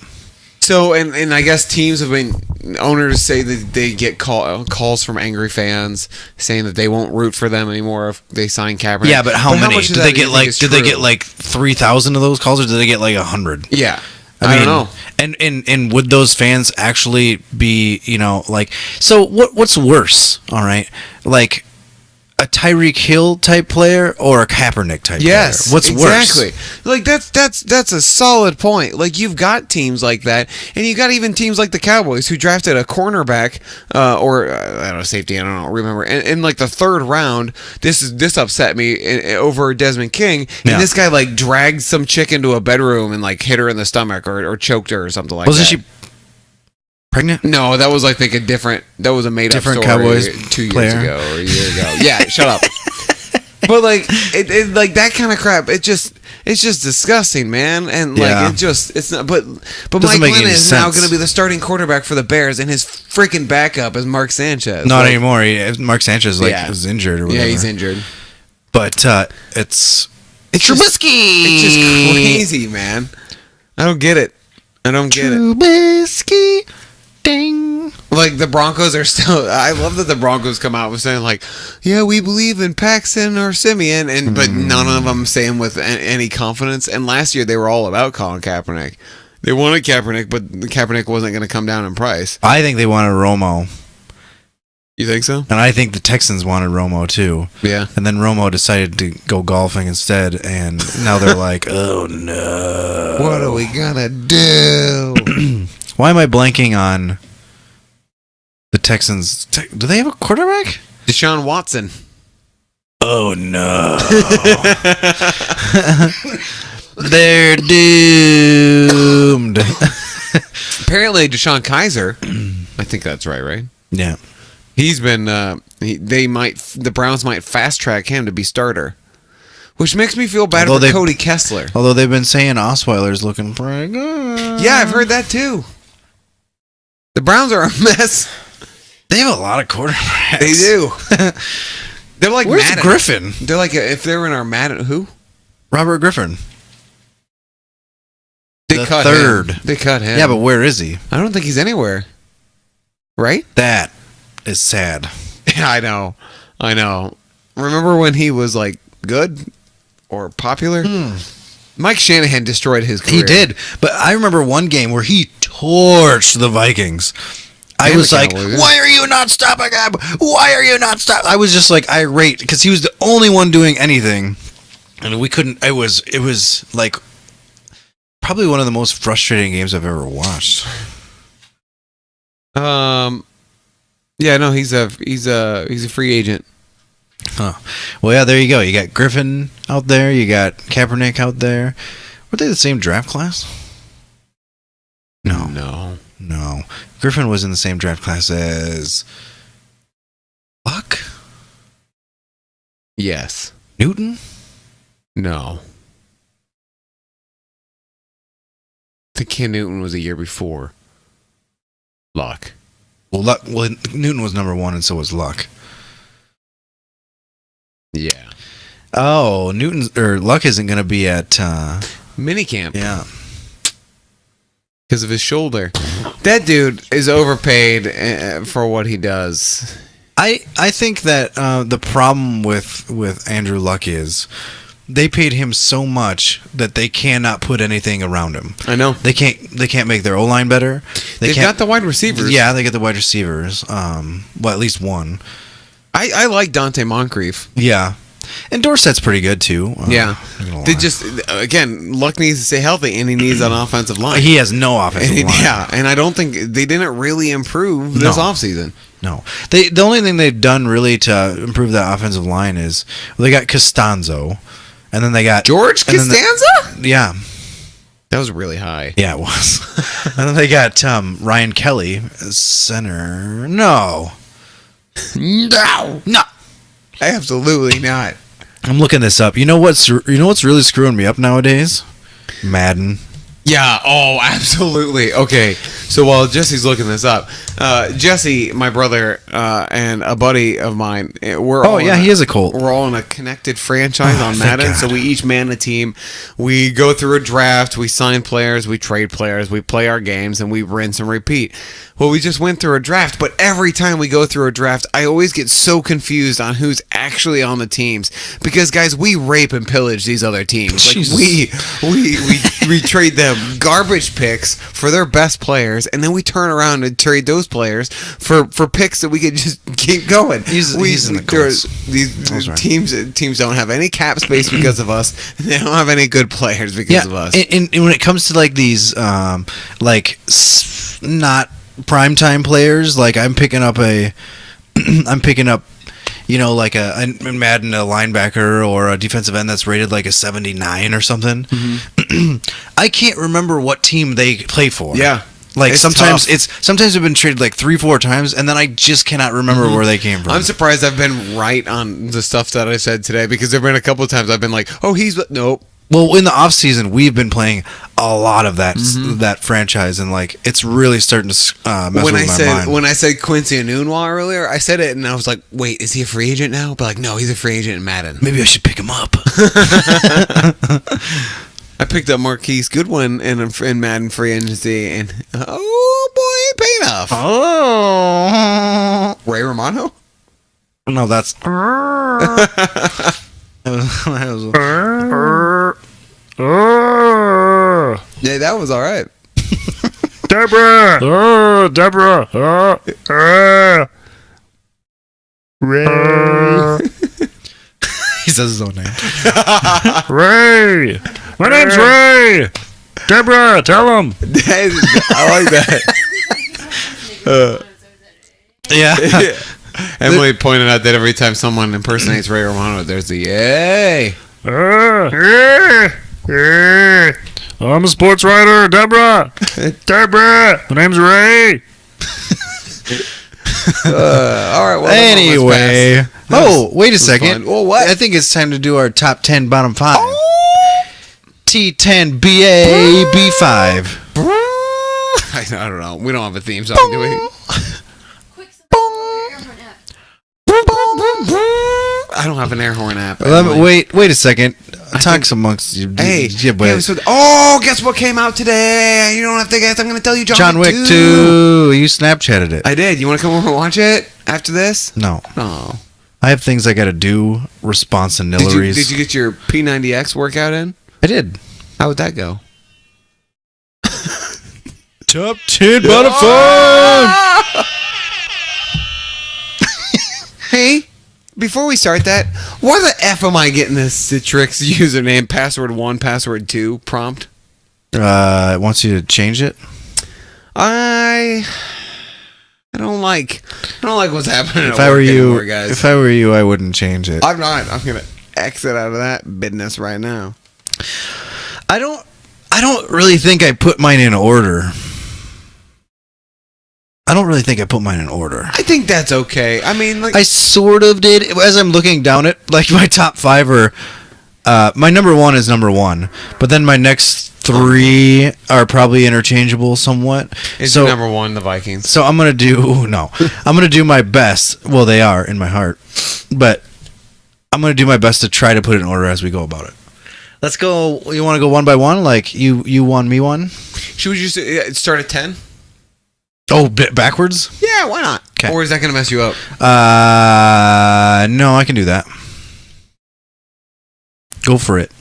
So, and I guess teams have been, owners say that they get calls from angry fans saying that they won't root for them anymore if they sign Kaepernick. Yeah, but how many? much of Did that they do you get think is Did they true? get like 3,000 of those calls, or did they get like 100? Yeah. I don't know. And would those fans actually be, so what's worse, all right? Like a Tyreek Hill type player or a Kaepernick type player? What's worse? Exactly. Like that's a solid point. Like you've got teams like that, and you got even teams like the Cowboys who drafted a cornerback or I don't know, safety. I don't remember. In like the 3rd round, this upset me over Desmond King. And this guy like dragged some chick into a bedroom and like hit her in the stomach or choked her or something like Wasn't that. she pregnant? No, that was I think that was a made up story Cowboys 2 years player? ago or a year ago. Yeah, shut up. But like it like that kind of crap, it's just disgusting, man. And like it's not. But Mike Glenn is now going to be the starting quarterback for the Bears, and his freaking backup is Mark Sanchez. Not anymore. Mark Sanchez is injured or whatever. Yeah, he's injured. But it's Trubisky. It's just crazy, man. I don't get it. Trubisky. Ding. Like the Broncos are still. I love that the Broncos come out with saying like, "Yeah, we believe in Paxton or Simeon," but none of them saying with any confidence. And last year they were all about Colin Kaepernick. They wanted Kaepernick, but Kaepernick wasn't going to come down in price. I think they wanted Romo. You think so? And I think the Texans wanted Romo too. Yeah. And then Romo decided to go golfing instead, and now they're like, "Oh no, what are we gonna do?" Why am I blanking on the Texans? Do they have a quarterback? Deshaun Watson. Oh no. They're doomed. Apparently, Deshaun Kaiser. I think that's right? Yeah. He's been. The Browns might fast track him to be starter, which makes me feel bad for Cody Kessler. Although they've been saying Osweiler's looking pretty good. Yeah, I've heard that too. The Browns are a mess. They have a lot of quarterbacks. They do. They're like Where's Madden. Griffin? They're like if they were in our Madden. Who? Robert Griffin. the third. They cut him. Yeah, but where is he? I don't think he's anywhere. Right? That is sad. Yeah, I know. Remember when he was like good or popular? Mike Shanahan destroyed his career. He did, but I remember one game where he torched the Vikings. I And was the like, Cowboys. "Why are you not stopping him? Why are you not stopping?" I was just like irate because he was the only one doing anything, and we couldn't. It was like probably one of the most frustrating games I've ever watched. Yeah, no, he's a free agent. Huh. Well, yeah, there you go. You got Griffin out there. You got Kaepernick out there. Were they the same draft class? No. Griffin was in the same draft class as Luck? Yes. Newton? No. I think Cam Newton was a year before Luck. Well, Newton was number 1, and so was Luck. Yeah. Oh, Luck isn't going to be at. Minicamp. Yeah. Because of his shoulder. That dude is overpaid for what he does. I think that the problem with Andrew Luck is they paid him so much that they cannot put anything around him. I know. They can't make their O-line better. They've got the wide receivers. Yeah, they get the wide receivers. Well, at least one. I like Dante Moncrief. Yeah. And Dorsett's pretty good too. Yeah. I'm gonna They lie. just, again, Luck needs to stay healthy, and he needs an offensive line. He has no offensive line. Yeah, and I don't think they didn't really improve this No. offseason. No. The only thing they've done really to improve that offensive line is they got Costanzo, and then they got George and then Costanza? yeah. That was really high. Yeah, it was. And then they got Ryan Kelly as center. No. No. Absolutely not. I'm looking this up. You know what's really screwing me up nowadays? Madden. Yeah, oh, absolutely. Okay, so while Jesse's looking this up, Jesse, my brother, and a buddy of mine, we're all he is a Colt. We're all in a connected franchise on thank Madden, so God. we each man a team. We go through a draft, we sign players, we trade players, we play our games, and we rinse and repeat. Well, we just went through a draft, but every time we go through a draft, I always get so confused on who's actually on the teams because, guys, we rape and pillage these other teams. Like Jesus. we trade them garbage picks for their best players, and then we turn around and trade those players for picks that we could just keep going. He's in the there's- Colts. these That's right. teams don't have any cap space because of us. And they don't have any good players because of us. And when it comes to like these not primetime players, like I'm picking up like in Madden, a linebacker or a defensive end that's rated like a 79 or something. I can't remember what team they play for. Yeah. Like It's sometimes tough. sometimes they've been traded like 3-4 times, and then I just cannot remember where they came from. I'm surprised I've been right on the stuff that I said today because there have been a couple of times I've been like, oh, nope. Well, in the off season, we've been playing a lot of that franchise, and like it's really starting to mess When with my mind. I said Quincy Enunwa earlier, I said it and I was like, wait, is he a free agent now? But like, no, he's a free agent in Madden. Maybe I should pick him up. I picked up Marquise Goodwin in Madden free agency, and oh boy, it paid off. Oh Ray Romano? no, that's Yeah, that was all right. Deborah! Oh, Deborah! Ray! he says his own name. Ray! My name's Ray! Deborah, tell him! I like that. Yeah. Emily pointed out that every time someone impersonates Ray Romano, there's the yay. I'm a sports writer, Deborah! Deborah! My name's Ray! All right. Well, Anyway. let's pass. Oh, wait a was second. fun. Well, what? I think it's time to do our top 10, bottom 5. Oh! T10 BA B5. I don't know. We don't have a theme song, do we? Quick, air horn app. I don't have an air horn app. Wait a second. talks amongst you. Hey, yeah, but guess what came out today? You don't have to guess. I'm going to tell you John Wick 2. You Snapchatted it. I did. You want to come over and watch it after this? No. Oh. I have things I got to do, responsibilities. Did you get your P90X workout in? I did. How would that go? Top 10 Butterfly! Hey, before we start that, why the F am I getting this Citrix username, password 1, password 2 prompt? It wants you to change it. I don't like what's happening. If at I were work you, anymore, guys. if I were you, I wouldn't change it. I'm not. I'm gonna exit out of that business right now. I don't really think I put mine in order. I think that's okay. I mean, like, I sort of did. As I'm looking down it, like my top 5 are, my number 1 is number 1, but then my next 3 are probably interchangeable somewhat. is so, number 1 the Vikings? So I'm gonna do I'm gonna do my best. Well, they are in my heart, but I'm gonna do my best to try to put it in order as we go about it. Let's go. You want to go one by one? Like you one, me one? Should we just start at 10? Oh, backwards? Yeah, why not? 'Kay. Or is that gonna mess you up? No, I can do that. Go for it.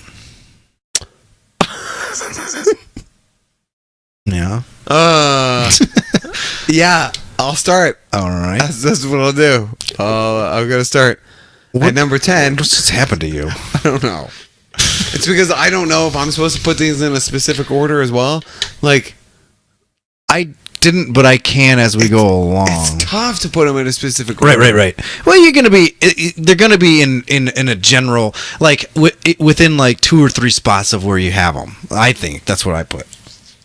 Yeah. Yeah, I'll start. All right. That's what I'll do. I'm gonna start at number 10. What's just happened to you? I don't know. It's because I don't know if I'm supposed to put things in a specific order as well. Like, I didn't, but I can as we go along. it's tough to put them in a specific order. Right. Well, you're gonna be. They're gonna be in a general, like within like 2 or 3 spots of where you have them. I think that's what I put.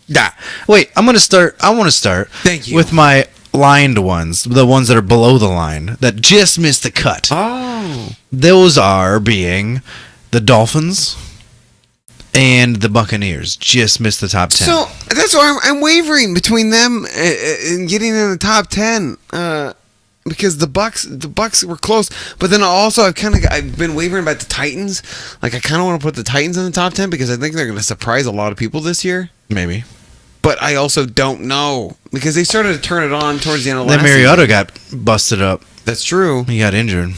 Yeah. Wait, I want to start. Thank you. With my lined ones, the ones that are below the line that just missed the cut. Oh. Those are being the Dolphins and the Buccaneers. Just missed the top 10. So that's why I'm wavering between them and getting in the top 10. Because the Bucks were close, but then also I've been wavering about the Titans. Like, I kind of want to put the Titans in the top 10 because I think they're going to surprise a lot of people this year. Maybe. But I also don't know because they started to turn it on towards the end of Then last Mariota season. got busted up. That's true. He got injured.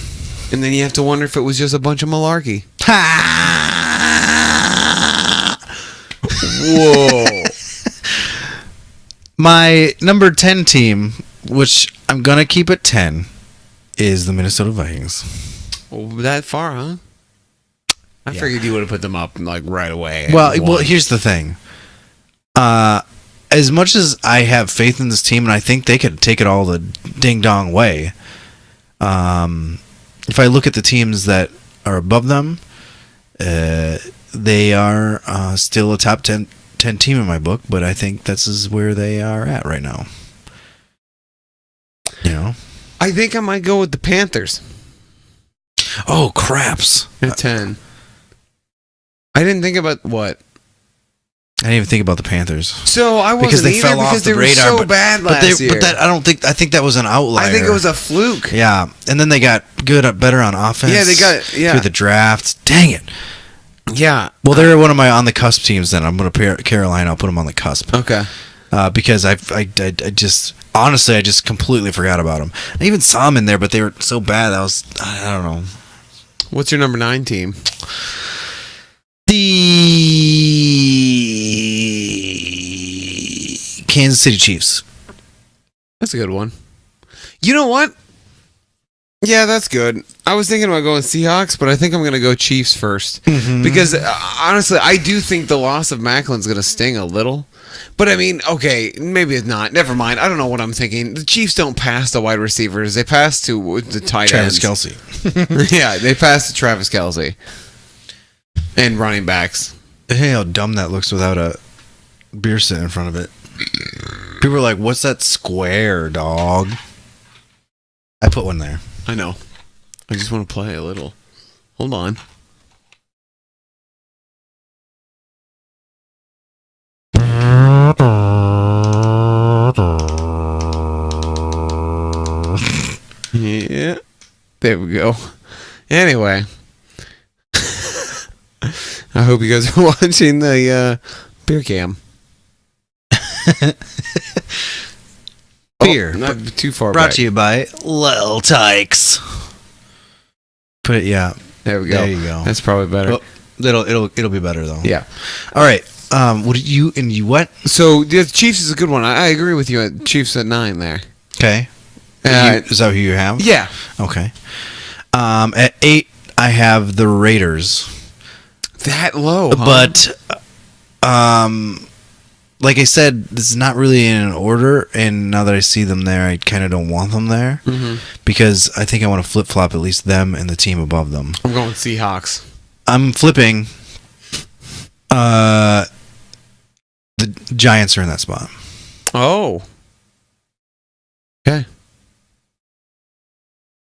And then you have to wonder if it was just a bunch of malarkey. Whoa. My number 10 team, which I'm going to keep at 10, is the Minnesota Vikings. Well, that far, huh? I figured you would have put them up like right away. Well, here's the thing. As much as I have faith in this team, and I think they could take it all the ding-dong way, if I look at the teams that are above them, they are still a top 10 team in my book, but I think this is where they are at right now. You know? I think I might go with the Panthers Oh, craps. at 10. I didn't think about what. I didn't even think about the Panthers. So I wasn't Because they either fell off because the they were radar, so but- bad But last year. I think that was an outlier. I think it was a fluke. Yeah, and then they got better on offense. Yeah, through the draft. Dang it. Yeah. Well, they're one of my on the cusp teams. Then I'm going to pair Carolina. I'll put them on the cusp. Okay. Because I just honestly I just completely forgot about them. I even saw them in there, but they were so bad. I don't know. What's your number 9 team? The Kansas City Chiefs. That's a good one. You know what? Yeah, that's good. I was thinking about going Seahawks, but I think I'm going to go Chiefs first. Because, honestly, I do think the loss of Macklin's going to sting a little. But, I mean, okay, maybe it's not. Never mind. I don't know what I'm thinking. The Chiefs don't pass the wide receivers. They pass to the tight Travis ends. Kelce. Yeah, they pass to Travis Kelce. And running backs. Hey, how dumb that looks without a beer sit in front of it. People are like, "What's that square, dog?" I put one there. I know. I just want to play a little. Hold on. Yeah. There we go. Anyway. I hope you guys are watching the beer cam. Beer. Not too far Brought back. to you by Lil Tykes. Put it, yeah. There we go. There you go. That's probably better. Well, it'll be better though. Yeah. All right. What did you what? So the Chiefs is a good one. I agree with you. At Chiefs at 9 there. Okay. Is that who you have? Yeah. Okay. At 8, I have the Raiders. That low. Huh? But, like I said, this is not really in an order. And now that I see them there, I kind of don't want them there because I think I want to flip flop at least them and the team above them. I'm going Seahawks. I'm flipping. The Giants are in that spot. Oh. Okay.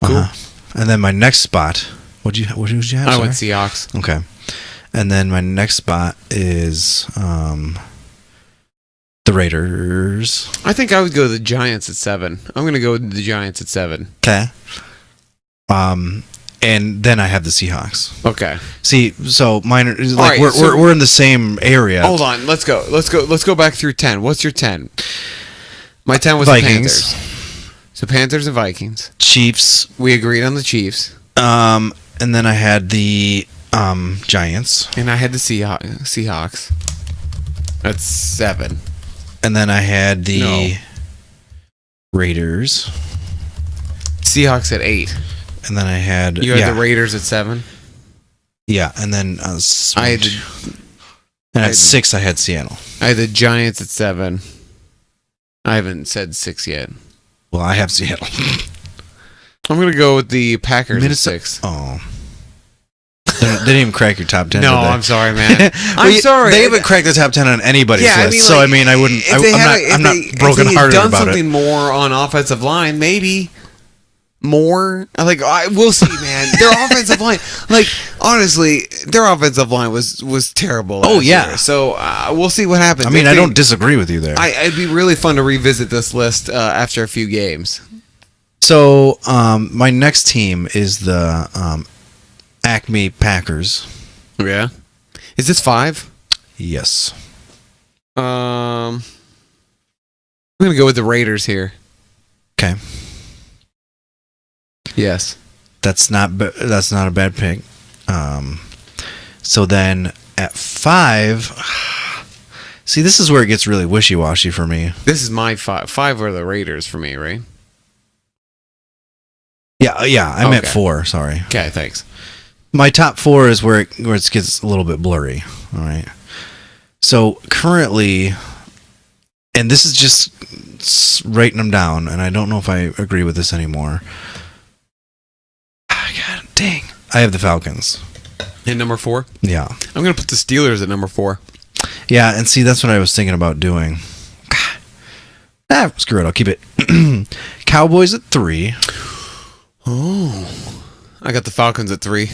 Cool. And then my next spot. What did you have? I went Sorry? Seahawks. Okay. And then my next spot is the Raiders. I think I would go the Giants at 7. I'm going to go with the Giants at 7. Okay. And then I have the Seahawks. Okay. See, so mine is like All right, we're in the same area. Hold on. Let's go back through 10. What's your 10? My 10 was Vikings. the Panthers. So Panthers and Vikings. Chiefs. We agreed on the Chiefs. And then I had the Giants. And I had the Seahawks. That's 7. And then I had the No. Raiders. Seahawks at 8. And then I had You had the Raiders at 7. Yeah, and then I had and at 6 I had Seattle. I had the Giants at 7. I haven't said 6 yet. Well, I have Seattle. I'm going to go with the Packers Minnesota- at 6. Oh. They didn't even crack your top 10. No, did they? I'm sorry, man. Well, I'm sorry. They haven't cracked the top 10 on anybody's Yeah, I list. mean, So, I like, mean, I wouldn't. if they had- I'm not if they broken had hearted done about something it. more on offensive line, maybe more. Like, we'll see, man. Their offensive line, like, honestly, their offensive line was terrible. Oh, last yeah. year. So we'll see what happens. I mean, If I they- don't disagree with you there. It'd be really fun to revisit this list after a few games. So, my next team is the Acme Packers. Yeah. Is this 5? Yes. I'm gonna go with the Raiders here. Okay. Yes. That's not a bad pick. So then at 5, see, this is where it gets really wishy-washy for me. This is my 5. 5 are the Raiders for me, right? Yeah, I'm at Okay. 4. Sorry. Okay, thanks. My top 4 is where it gets a little bit blurry. All right. So currently, and this is just writing them down, and I don't know if I agree with this anymore. God dang. I have the Falcons. And number 4? Yeah. I'm gonna put the Steelers at number 4. Yeah, and see, that's what I was thinking about doing. Screw it. I'll keep it. Cowboys at 3. Oh. I got the Falcons at 3.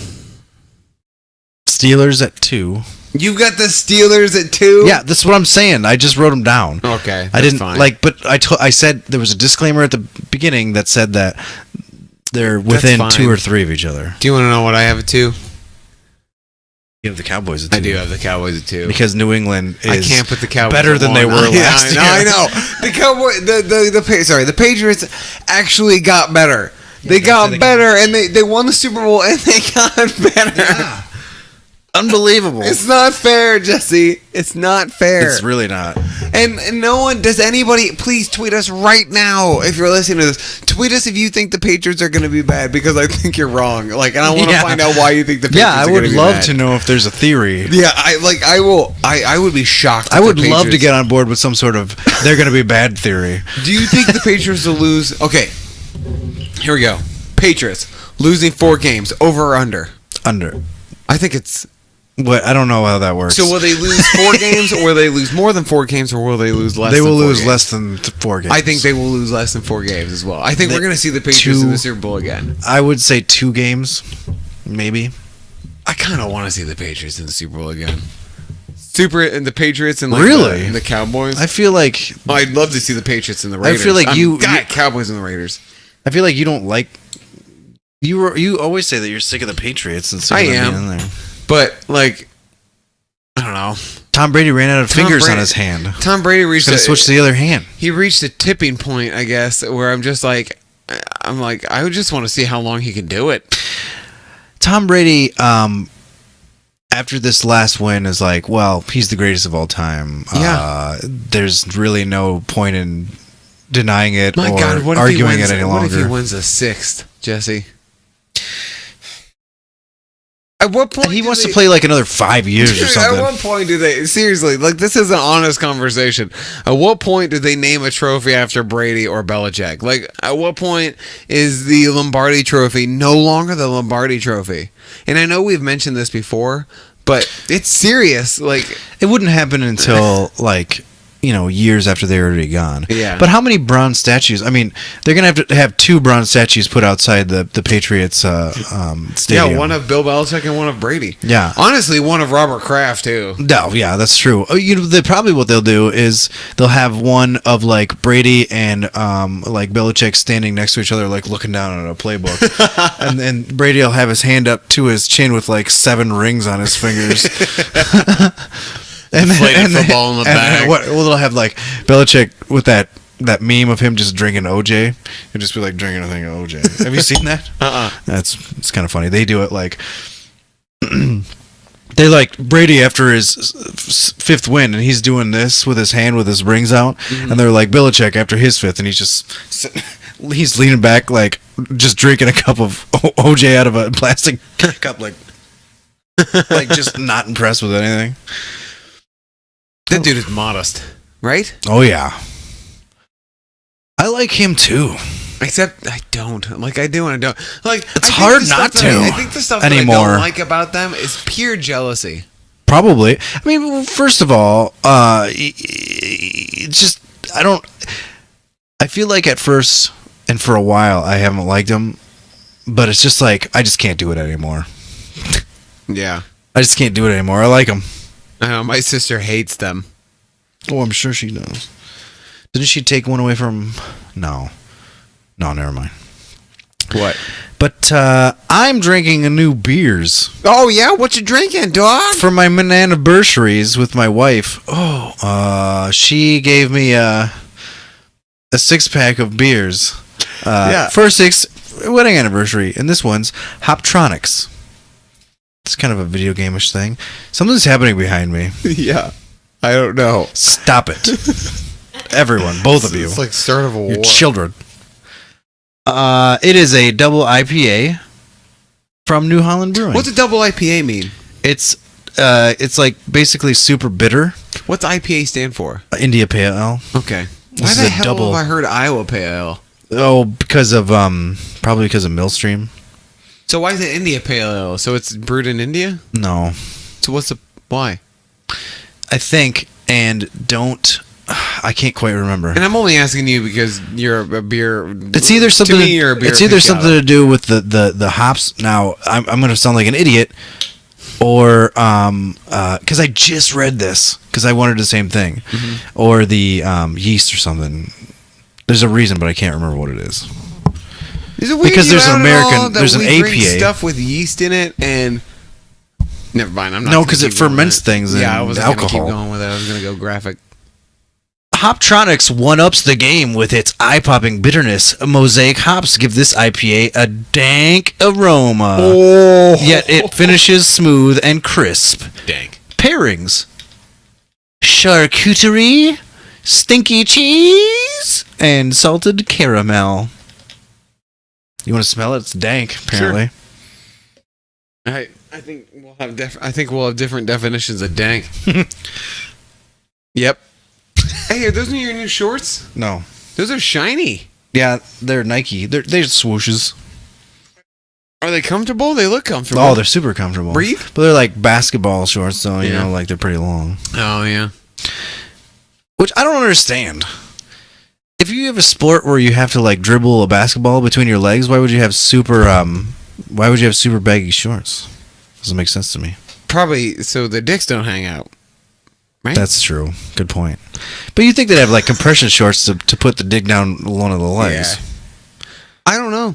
Steelers at 2. You got the Steelers at 2? Yeah, that's what I'm saying. I just wrote them down. Okay. I didn't fine. but I said there was a disclaimer at the beginning that said that they're within fine. 2 or 3 of each other. Do you want to know what I have at 2? You have the Cowboys at 2. I do have the Cowboys at 2. Because New England is I can't put the Cowboys better at than they 1. were last I year. know. The Cowboys, the Patriots actually got better. They got better, and they won the Super Bowl, and they got better. Yeah. Unbelievable. It's not fair, Jesse. It's not fair. It's really not. And no one, does anybody, please tweet us right now if you're listening to this. Tweet us if you think the Patriots are going to be bad, because I think you're wrong. Like, and I want to Yeah. find out why you think the Patriots Yeah, I are would going to be love bad. to know if there's a theory. Yeah, I would be shocked. I if would the love to Patriots- get on board with some sort of they're going to be bad theory. Do you think the Patriots will lose? Okay, here we go. Patriots losing 4 games, over or under? Under. I think it's. What? I don't know how that works. So will they lose 4 games, or will they lose more than 4 games, or will they lose less? They than will 4 lose games? less than 4 games. I think they will lose less than 4 games as well. I think we're going to see the Patriots in the Super Bowl again. I would say 2 games, maybe. I kind of want to see the Patriots in the Super Bowl again. And the Patriots and like Really? the Cowboys. I feel like I'd love to see the Patriots and the I Raiders. feel like you- Cowboys and the Raiders. you don't like. You always say that you're sick of the Patriots and sick I of them am. being in there. But like, don't know. Tom Brady ran out of Tom fingers Brady- on his hand. Tom Brady reached Gotta switch to the other hand. he reached a tipping point, I guess, where I'm like, I would just want to see how long he can do it. Tom Brady, after this last win, is like, well, he's the greatest of all time. Yeah. There's really no point in denying it My or God, what if he arguing wins? it any What if he longer. wins a sixth, Jesse? At what point And he do wants they- to play like another 5 years or Dude, something. At what point do they seriously like this is an honest conversation? At what point do they name a trophy after Brady or Belichick? Like at what point is the Lombardi Trophy no longer the Lombardi Trophy? And I know we've mentioned this before, but it's serious. Like It wouldn't happen until like, years after they're already gone. Yeah. But how many bronze statues? I mean, they're gonna have to have 2 bronze statues put outside the Patriots stadium. yeah, one of Bill Belichick and one of Brady. Yeah. Honestly, one of Robert Kraft too. No, yeah, that's true. Probably what they'll do is they'll have one of like Brady and like Belichick standing next to each other, like looking down at a playbook, and then Brady will have his hand up to his chin with like 7 rings on his fingers. Inflated football in the bag. They'll have like Belichick with that meme of him just drinking OJ. He'll just be like drinking a thing of OJ. Have you seen that? It's kind of funny. They do it like they like Brady after his 5th win, and he's doing this with his hand with his rings out, and they're like Belichick after his 5th, and he's leaning back like just drinking a cup of OJ out of a plastic cup, like just not impressed with anything. That dude is modest, right? Oh yeah, I like him too. Except I don't. Like I do and I don't. Like It's I think hard the stuff not that to I think the stuff that I anymore. don't like about them is pure jealousy. Probably. I mean, first of all, it's just I feel like at first and for a while I haven't liked him, but it's just like I just can't do it anymore. Yeah. I just can't do it anymore. I like him. I know, my sister hates them. Oh, I'm sure she does. Didn't she take one away from? No, never mind. What? But I'm drinking a new beers Oh yeah, what you drinking, dog? for my anniversaries with my wife. She gave me a 6-pack of beers. Yeah. For a 6th wedding anniversary, and this one's Hoptronics. It's kind of a video game-ish thing. Something's happening behind me. Yeah. I don't know. Stop it. Everyone, both of you. It's like start of a Your war. children. It is a double IPA from New Holland Brewing. What's a double IPA mean? It's like basically super bitter. What's IPA stand for? India Pale Ale. Okay. This Why is the a hell double- have I heard Iowa Pale Ale? Oh, because of probably because of Millstream. So why is it India Pale Ale? So it's brewed in India? No, So what's the why? I think, and I can't quite remember. And I'm only asking you because you're a beer. It's either something. To me, you're a beer It's either aficionado. something to do with the hops. Now I'm going to sound like an idiot, or because I just read this because I wanted the same thing, or the yeast or something. There's a reason, but I can't remember what it is. Is it weird Because you there's an out at all American- that there's an we drink APA. stuff with yeast in it and. Never mind. I'm not. No, gonna 'cause it keep going ferments with it. things Yeah, I and was gonna alcohol. keep going with it. I was gonna go graphic. Hoptronics one-ups the game with its eye-popping bitterness. Mosaic hops give this IPA a dank aroma. Oh, Yet it finishes smooth and crisp. dank. Pairings: charcuterie, stinky cheese, and salted caramel. You want to smell it? It's dank, apparently. I think we'll have different definitions of dank. Yep. Hey, are those your new shorts? No. Those are shiny. Yeah, they're Nike. They're swooshes. Are they comfortable? They look comfortable. Oh, they're super comfortable. Breathe? But they're like basketball shorts, so, you Yeah. know, like they're pretty long. Oh yeah. Which I don't understand. If you have a sport where you have to like dribble a basketball between your legs, why would you have super baggy shorts? Doesn't make sense to me. Probably so the dicks don't hang out. Right? That's true. Good point. But you think they'd have like compression shorts to put the dick down one of the legs. Yeah. I don't know.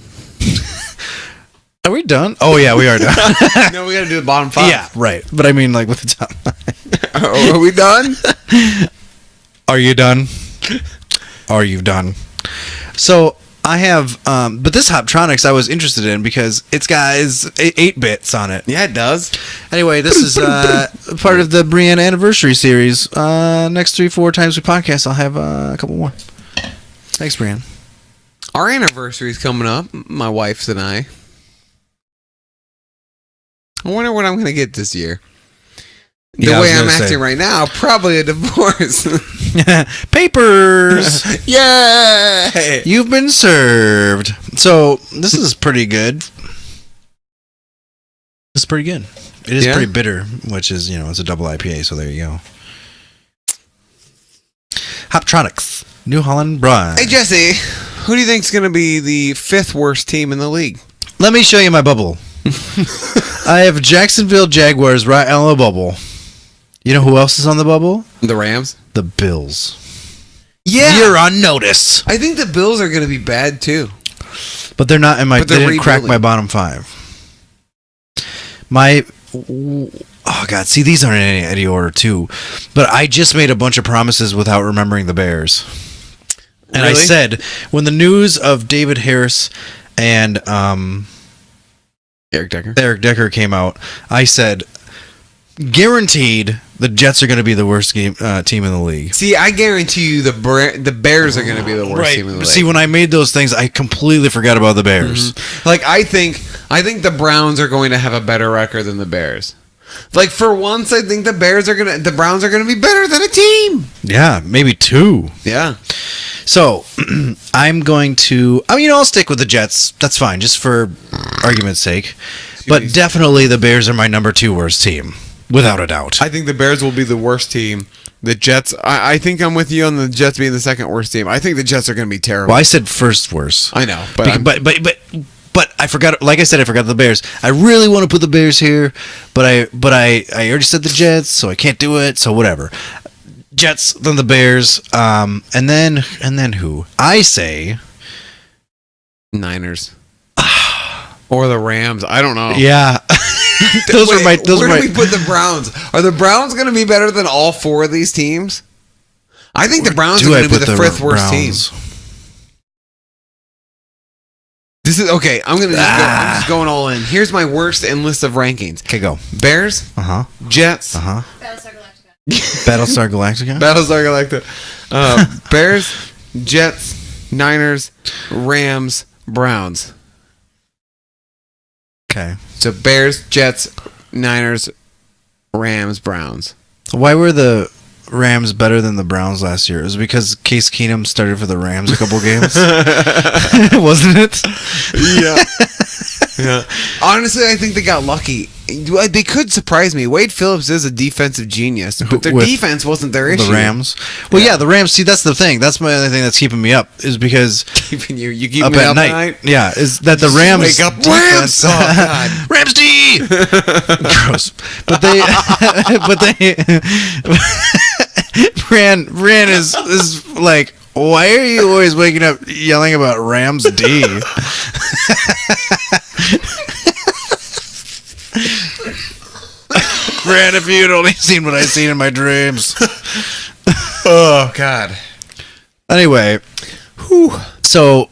Are we done? Oh yeah, we are done. No, we got to do the bottom 5. Yeah, right. But I mean like with the top. Are we done? Are you done? Are you done? So I have, but this Hoptronics I was interested in because it's got 8 bits on it. Yeah, it does. Anyway, this is part of the Brienne anniversary series. Next 3-4 times we podcast, I'll have a couple more. Thanks, Brienne. Our anniversary is coming up. My wife's and I. I wonder what I'm going to get this year. The Yeah, I was way I'm gonna say. acting right now, probably a divorce. Papers! Yay! You've been served. So, this is pretty good. This is pretty good. It is Yeah? pretty bitter, which is, it's a double IPA, so there you go. Hoptronics, New Holland Brine. Hey, Jesse, who do you think's going to be the 5th worst team in the league? Let me show you my bubble. I have Jacksonville Jaguars right on the bubble. You know who else is on the bubble? The Rams? The Bills. Yeah. You're on notice. I think the Bills are going to be bad, too. But they're not in my... But They they're didn't crack rebuilding. my bottom 5. Oh, God. See, these aren't in any order, too. But I just made a bunch of promises without remembering the Bears. And I Really? said, when the news of David Harris and Eric Decker. Eric Decker came out, I said, guaranteed the Jets are going to be the worst team in the league. See, I guarantee you the Bears are going to be the worst team in the league. See, when I made those things, I completely forgot about the Bears. Like, I think the Browns are going to have a better record than the Bears. Like, for once, I think the Browns are gonna be better than a team. Yeah, maybe 2. Yeah. So, I'm going to... I'll stick with the Jets. That's fine, just for argument's sake. But definitely the Bears are my number 2 worst team. Without a doubt. I think the Bears will be the worst team. The Jets, I think I'm with you on the Jets being the second worst team. I think the Jets are going to be terrible. Well, I said first worst. I know, but But I forgot. Like I said, I forgot the Bears. I really want to put the Bears here, but I already said the Jets, so I can't do it. So whatever. Jets, then the Bears, and then who? I say Niners or the Rams. I don't know. yeah. Those are my. Those where are my. do we put the Browns? Are the Browns going to be better than all 4 of these teams? I think the Browns are Do I going to be put the 5th worst team. Browns? This is okay. I'm just going all in. Here's my worst and list of rankings. Okay, go. Bears, Jets, Battlestar Galactica. Battlestar Galactica. Battlestar Galactica, Bears, Jets, Niners, Rams, Browns. Okay. So Bears, Jets, Niners, Rams, Browns. Why were the Rams better than the Browns last year? It was because Case Keenum started for the Rams a couple games, wasn't it? Yeah. Yeah. Honestly, I think they got lucky. They could surprise me. Wade Phillips is a defensive genius, but their With defense wasn't their issue. The Rams. Well, yeah, the Rams. See, that's the thing. That's my other thing that's keeping me up is because Keeping you keep up me at up night. at night. Yeah, is that the Rams wake up, defense? Rams! Oh, God. Rams D. Gross. But they, Ran is like, why are you always waking up yelling about Rams D? Ran, if you'd only seen what I seen in my dreams. Oh God. Anyway, so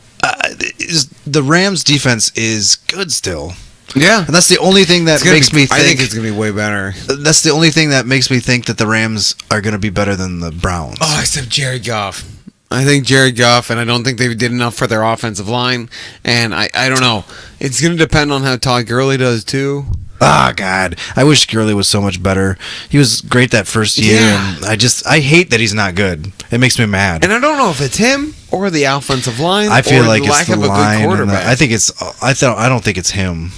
the Rams defense is good still. Yeah. And that's the only thing that makes me think. I think it's gonna be way better. That's the only thing that makes me think that the Rams are going to be better than the Browns. Oh, except Jared Goff. I think Jared Goff, and I don't think they did enough for their offensive line. And I don't know. It's going to depend on how Todd Gurley does too. Ah, God. I wish Gurley was so much better. He was great that first year, Yeah. and I hate that he's not good. It makes me mad. And I don't know if it's him or the offensive line. I feel or like the it's lack the of a line. good quarterback. I don't think it's him.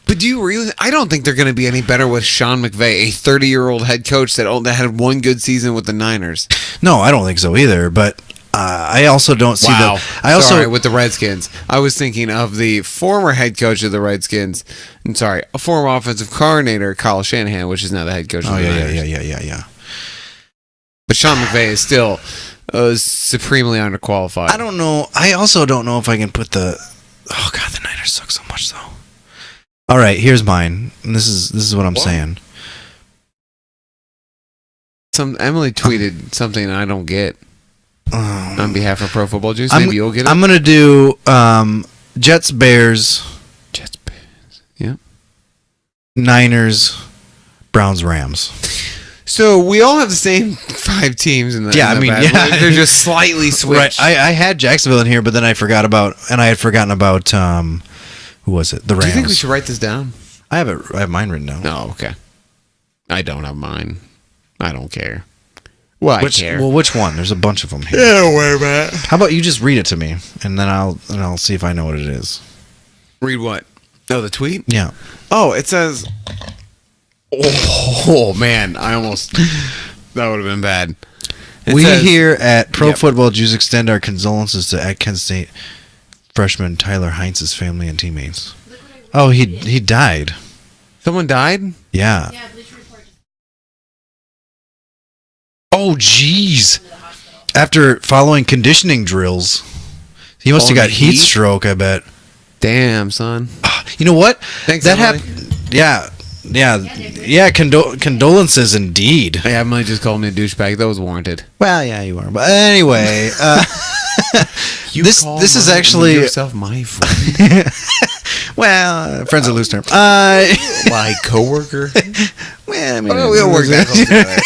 But do you really? I don't think they're going to be any better with Sean McVay, a 30-year-old head coach that had one good season with the Niners. No, I don't think so either. But I also don't see Wow. that. With the Redskins. I was thinking of the former head coach of the Redskins. I'm sorry, a former offensive coordinator, Kyle Shanahan, which is now the head coach of Oh the yeah, Niners. yeah. But Sean McVay is still supremely underqualified. I don't know. I also don't know if I can put the. Oh God, the Niners suck so much though. All right, here's mine. And this is what I'm saying. Emily tweeted something I don't get on behalf of Pro Football Juice. Maybe you'll get it. I'm gonna do Jets, Bears, Jets, Bears. Yeah. Niners, Browns, Rams. So we all have the same 5 teams in the. Yeah, in I the mean, bad yeah. league. They're just slightly switched. Right. I had Jacksonville in here, but then I forgot about, and I had forgotten about who was it? The Rams. Do you think we should write this down? I have mine written down. No. Okay. I don't have mine. I don't care. Well, I care. Well, which one? There's a bunch of them here. Yeah, don't worry about it. How about you just read it to me, and then I'll see if I know what it is. Read what? Oh, the tweet? Yeah. Oh, it says. Oh man, I almost. That would have been bad. It We says- here at Pro Yep. Football Juice extend our condolences to at Kent State freshman Tyler Heintz's family and teammates. Oh, he died. Someone died? Yeah. Yeah, Bleacher Report just Oh, jeez. went to the hospital. After following conditioning drills, he must have Oh, got the heat heat? stroke. I bet. Damn, son. You know what? Thanks, that Emily. happened. Yeah. Condolences indeed. Hey, Emily just called me a douchebag. That was warranted. Well, yeah, you are. But anyway, this is actually yourself my friend, well, friends of loose term. my coworker. Well, I mean, We'll work that out together.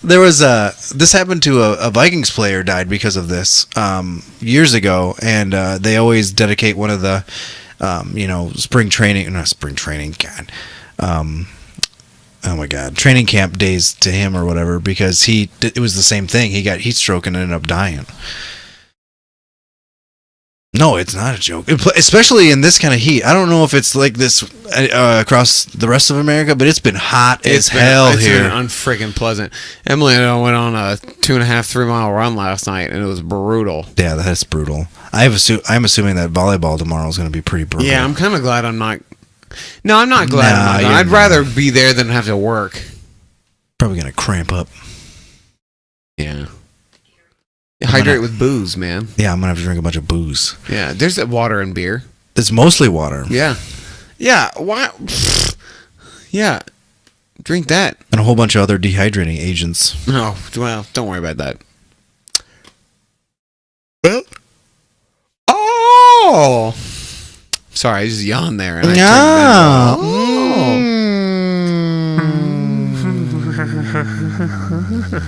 There was this happened to a Vikings player died because of this years ago, and they always dedicate one of the training camp days to him or whatever, because it was the same thing. He got heat stroke and ended up dying. No, it's not a joke. Especially in this kind of heat. I don't know if it's like this across the rest of America, but it's been hot as hell it's here. been unfreaking pleasant. Emily and I went on a 2.5-3 mile run last night, and it was brutal. Yeah, that's brutal. I'm assuming that volleyball tomorrow is going to be pretty brutal. Yeah, I'm kind of glad I'm not. No, I'm not glad Nah, I'm not. you're I'd not. rather be there than have to work. probably going to cramp up. Yeah. Hydrate with booze, man. Yeah, I'm going to have to drink a bunch of booze. Yeah, there's water and beer. It's mostly water. Yeah. Yeah, why? Yeah. Drink that. And a whole bunch of other dehydrating agents. No, well, don't worry about that. Well, Oh! Sorry, I just yawned there. And I yeah. turned it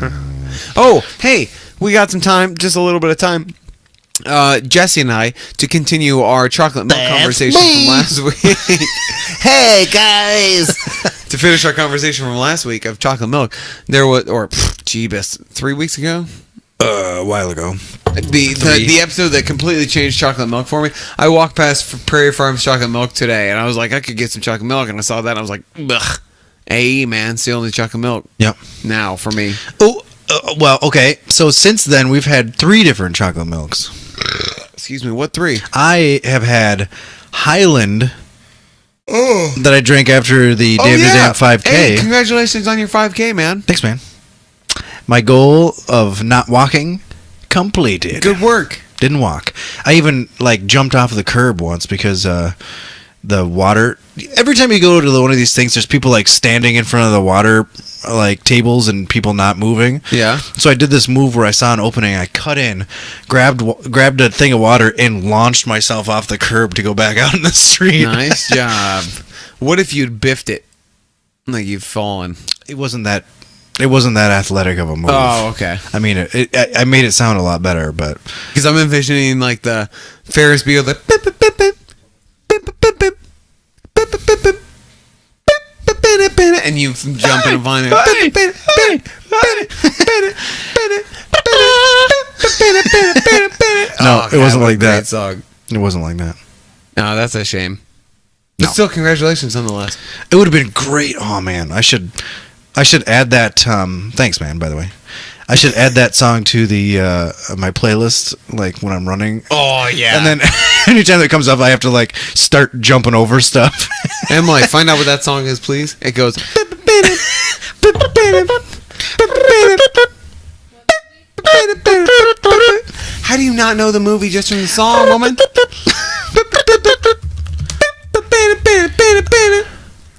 down. Oh, hey, we got some time, just a little bit of time. Jesse and I, to continue our chocolate milk conversation from last week. Hey, guys! To finish our conversation from last week of chocolate milk, there was, jeebus, 3 weeks ago? A while ago. The episode that completely changed chocolate milk for me. I walked past Prairie Farms chocolate milk today, and I was like, I could get some chocolate milk, and I saw that, and I was like, ugh. Hey, man, it's the only chocolate milk Yep. now for me. Oh, well, okay. So since then, we've had 3 different chocolate milks. Excuse me, what 3? I have had Highland that I drank after the Oh, Damn to Damn 5K. Hey, congratulations on your 5K, man. Thanks, man. My goal of not walking completed. Good work. Didn't walk. I even jumped off the curb once because the water. Every time you go to one of these things, there's people standing in front of the water tables and people not moving. Yeah. So I did this move where I saw an opening. I cut in, grabbed a thing of water, and launched myself off the curb to go back out in the street. Nice job. What if you'd biffed it? Like you've fallen. It wasn't that athletic of a move. Oh, okay. I mean, I made it sound a lot better, but Because I'm envisioning the Ferris Bueller, the bip, bip, bip, bip, bip, bip, bip, bip, bip, bip, bip, bip, bip, bip, and you jump in a vine. No, it wasn't like that. Great song. it wasn't like that. No, that's a shame. But No. still, congratulations nonetheless. It would have been great. Oh man, I should add that. Thanks, man. By the way, I should add that song to the my playlist, when I'm running. Oh yeah. And then anytime it comes up, I have to start jumping over stuff. Emily, find out what that song is, please. It goes. How do you not know the movie just from the song, woman?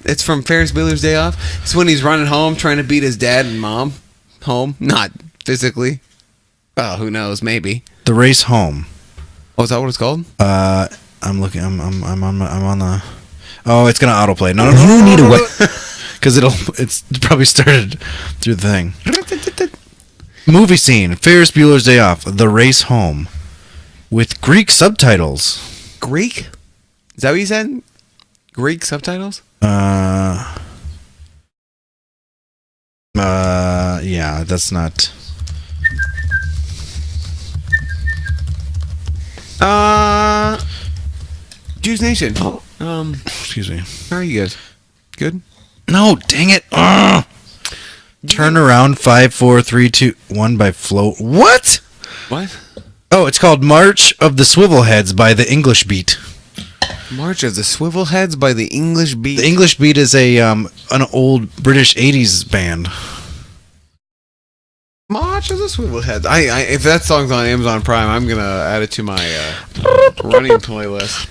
It's from Ferris Bueller's Day Off. It's when he's running home trying to beat his dad and mom home. Not physically. Oh, who knows? Maybe. The Race Home. Oh, is that what it's called? I'm looking. I'm on the. Oh, it's gonna autoplay. No. You need a because it's probably started through the thing. Movie scene: Ferris Bueller's Day Off. The Race Home, with Greek subtitles. Greek? Is that what you said? Greek subtitles? Yeah, that's not. Juice Nation. Excuse me. How are you guys? Good? No, dang it. Turn around 5, 4, 3, 2, 1 by Float. What? What? Oh, it's called March of the Swivelheads by the English Beat. March of the Swivelheads by the English Beat. The English Beat is an old British 80s band. March of the Swivelheads. I if that song's on Amazon Prime, I'm gonna add it to my running playlist.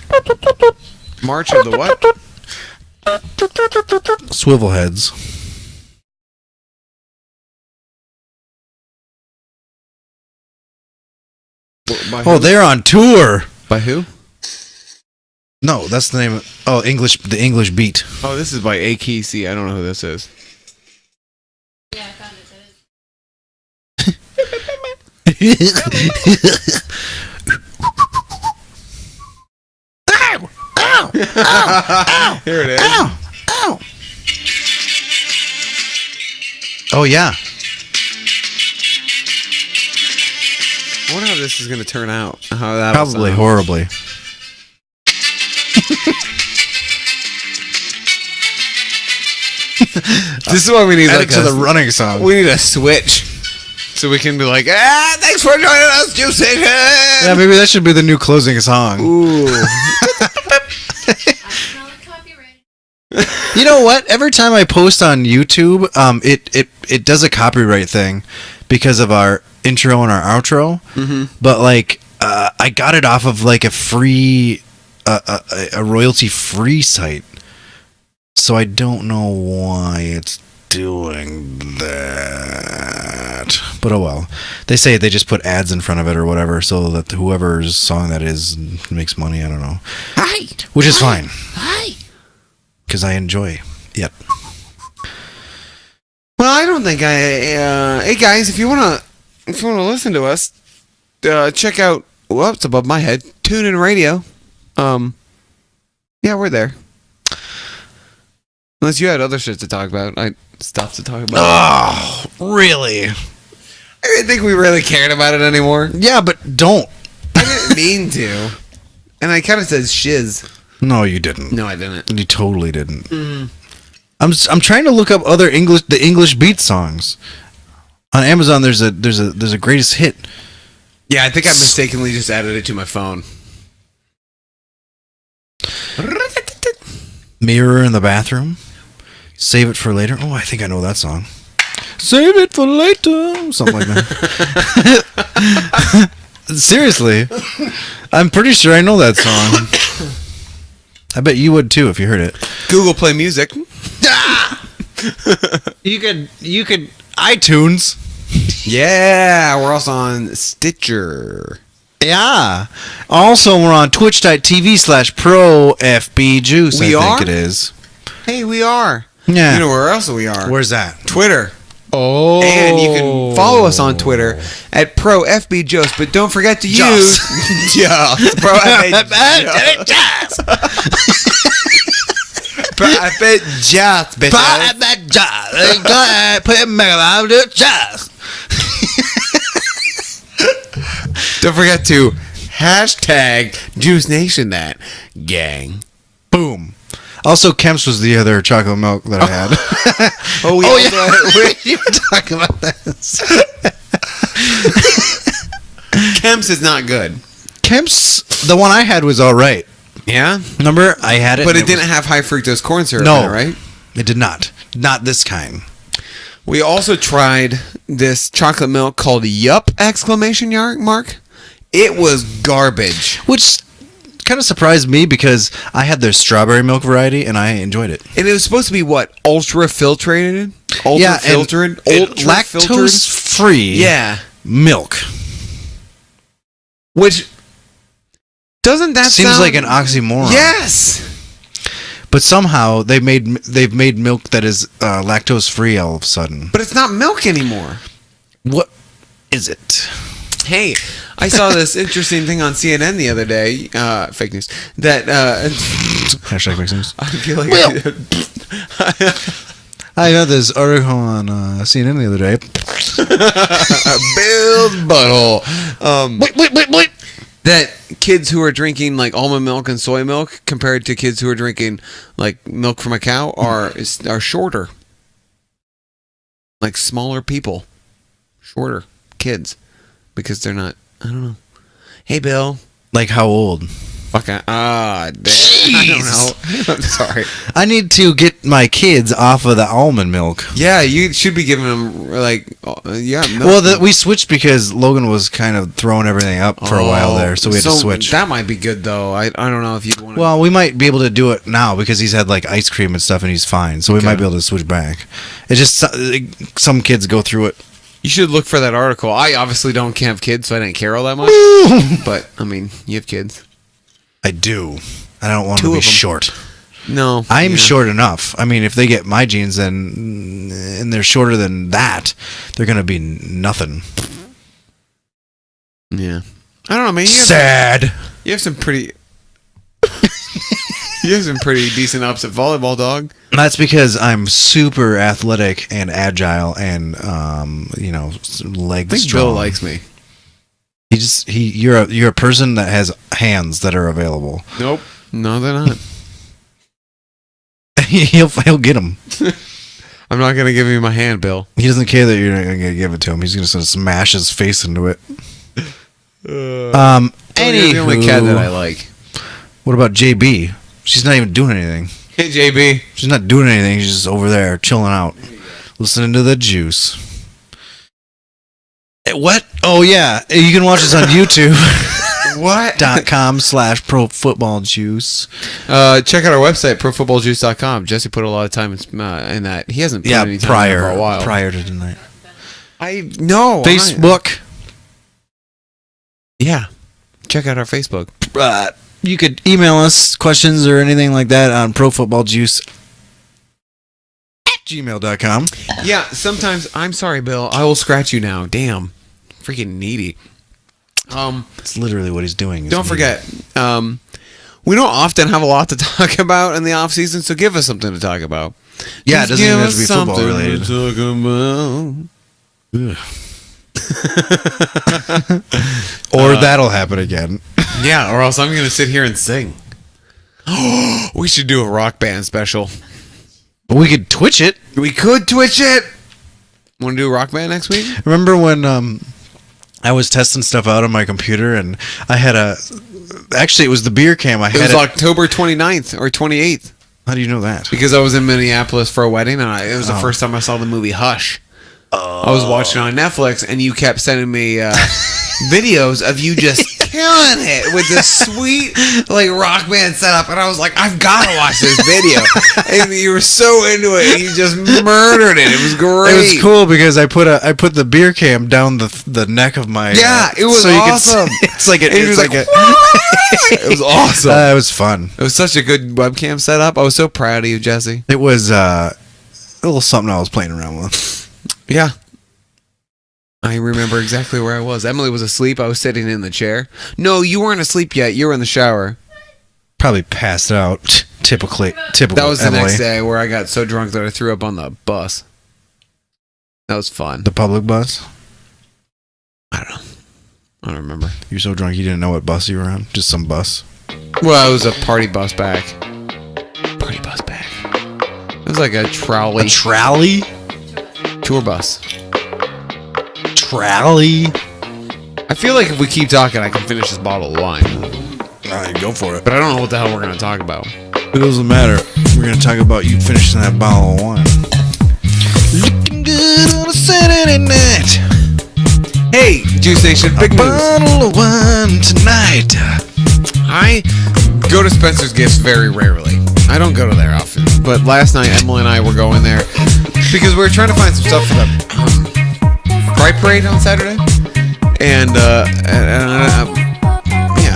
March of the what? Swivelheads. By Oh, who? they're on tour. By who? No, that's the name. The English Beat. Oh, this is by AKC. I don't know who this is. Yeah, I found it. That is. Here it is. Ow! Oh yeah. I wonder how this is gonna turn out. How that Probably horribly. This is why we need Add like it to the running song. we need a switch, so we can be like, thanks for joining us, Juice Nation. Yeah, maybe that should be the new closing song. Ooh. I smell like copyright. You know what? Every time I post on YouTube, it does a copyright thing because of our intro and our outro. Mm-hmm. But like, I got it off of like a free, a royalty free site. So I don't know why it's doing that. But oh well. They say they just put ads in front of it or whatever so that whoever's song that is makes money. I don't know. Hi. Which is fine. Hi. Because I enjoy it. Well, I don't think hey guys, if you wanna listen to us, check out what's above my head. TuneIn Radio. Yeah, we're there. Unless you had other shit to talk about, I stopped to talk about. Oh, really? I didn't think we really cared about it anymore. Yeah, but don't. I didn't mean to, and I kind of said shiz. No, you didn't. No, I didn't. You totally didn't. I'm trying to look up other the English Beat songs. On Amazon there's a greatest hit. Yeah, I think I mistakenly just added it to my phone. Mirror in the Bathroom. Save It for Later. Oh, I think I know that song. Save it for later. Something like that. Seriously. I'm pretty sure I know that song. I bet you would too if you heard it. Google Play Music. You could iTunes. Yeah, we're also on Stitcher. Yeah. Also, we're on twitch.tv/ProFBJuice. We I are? think it is. Hey, we are. Yeah. You know where else we are? Where's that? Twitter. Oh. And you can follow us on Twitter at ProFBJost, but don't forget to use Jost. ProFBJost. ProFBJost, bitches. Don't forget to hashtag Juice Nation that gang. Boom. Also, Kemp's was the other chocolate milk that I had. Oh, We were talking about this. Kemp's is not good. Kemp's, the one I had was all right. Yeah? Remember? I had it. But and it didn't was- have high fructose corn syrup No. in it, right? It did not. Not this kind. We also tried this chocolate milk called Yup! Exclamation mark. It was garbage. Which kind of surprised me because I had their strawberry milk variety and I enjoyed it. And it was supposed to be what? Ultra filtrated? Ultra filtered? Lactose free Yeah. milk. Which doesn't that Seems sound like an oxymoron. Yes. But somehow they've made milk that is lactose free all of a sudden. But it's not milk anymore. What is it? Hey, I saw this interesting thing on CNN the other day, fake news, that Hashtag makes sense. I feel like I got this article on CNN the other day. Bill's butthole. Wait. That kids who are drinking like almond milk and soy milk compared to kids who are drinking like milk from a cow are shorter. Like smaller people. Shorter kids. Because they're not, I don't know. Hey, Bill. Like how old? Damn. I don't know. I'm sorry. I need to get my kids off of the almond milk. Yeah, you should be giving them like, milk. Well, we switched because Logan was kind of throwing everything up for a while there, so we had to switch. That might be good though. I don't know if you'd want to. Well, we might be able to do it now because he's had like ice cream and stuff and he's fine, so we might be able to switch back. It's just some kids go through it. You should look for that article. I obviously don't have kids, so I didn't care all that much. But I mean, you have kids. I do. I don't want to be short. No, I'm short enough. I mean, if they get my genes, then and they're shorter than that, they're gonna be nothing. Yeah, I don't know, man. You have some pretty. You have some pretty decent ups at volleyball, dog. That's because I'm super athletic and agile and leg I think strong. Bill likes me. You're a person that has hands that are available. Nope. No, they're not. he'll get them. I'm not gonna give you my hand, Bill. He doesn't care that you're not gonna give it to him. He's gonna smash his face into it. You're the only cat that I like. What about JB? She's not even doing anything. Hey, JB. She's not doing anything. She's just over there chilling out, listening to the juice. What? Oh yeah, you can watch this on YouTube. What? .com/profootballjuice. Check out our website, profootballjuice.com. Jesse put a lot of time in that. He hasn't put any time in for a while. Prior to tonight. I know. Facebook. Yeah. Check out our Facebook. You could email us questions or anything like that on profootballjuice@gmail.com. Yeah, sometimes, I'm sorry, Bill. I will scratch you now. Damn. Freaking needy. It's literally what he's doing. Don't forget, we don't often have a lot to talk about in the off season, so give us something to talk about. Yeah, Just it doesn't even give have to be us football something related. to talk about. Or that'll happen again. Yeah, or else I'm going to sit here and sing. We should do a rock band special. We could Twitch it. We could Twitch it. Want to do a rock band next week? Remember when I was testing stuff out on my computer and I had actually it was the beer cam I had. It was October 29th or 28th. How do you know that? Because I was in Minneapolis for a wedding and it was the first time I saw the movie Hush. I was watching it on Netflix and you kept sending me videos of you just killing it with this sweet like rock band setup, and I was like, I've got to watch this video. And you were so into it, and you just murdered it. It was great. It was cool because I put the beer cam down the neck of my. Yeah, it was so awesome. It's like it was awesome. It was fun. It was such a good webcam setup. I was so proud of you, Jesse. It was a little something I was playing around with. Yeah. I remember exactly where I was. Emily was asleep. I was sitting in the chair. No, you weren't asleep yet. You were in the shower. Probably passed out. Typical. That was the Emily. next day where I got so drunk that I threw up on the bus. That was fun. The public bus? I don't know. I don't remember. You're so drunk you didn't know what bus you were on? Just some bus? Well, it was a party bus back. Party bus back. It was like a trolley. A trolley? Tour bus. Trolley? I feel like if we keep talking, I can finish this bottle of wine. All right, go for it. But I don't know what the hell we're going to talk about. It doesn't matter. We're going to talk about you finishing that bottle of wine. Looking good on a Saturday night. Hey, Juice Nation, big news. Bottle of wine tonight. I go to Spencer's Gifts very rarely. I don't go to there often. But last night, Emily and I were going there because we were trying to find some stuff for the Pride Parade on Saturday. And yeah,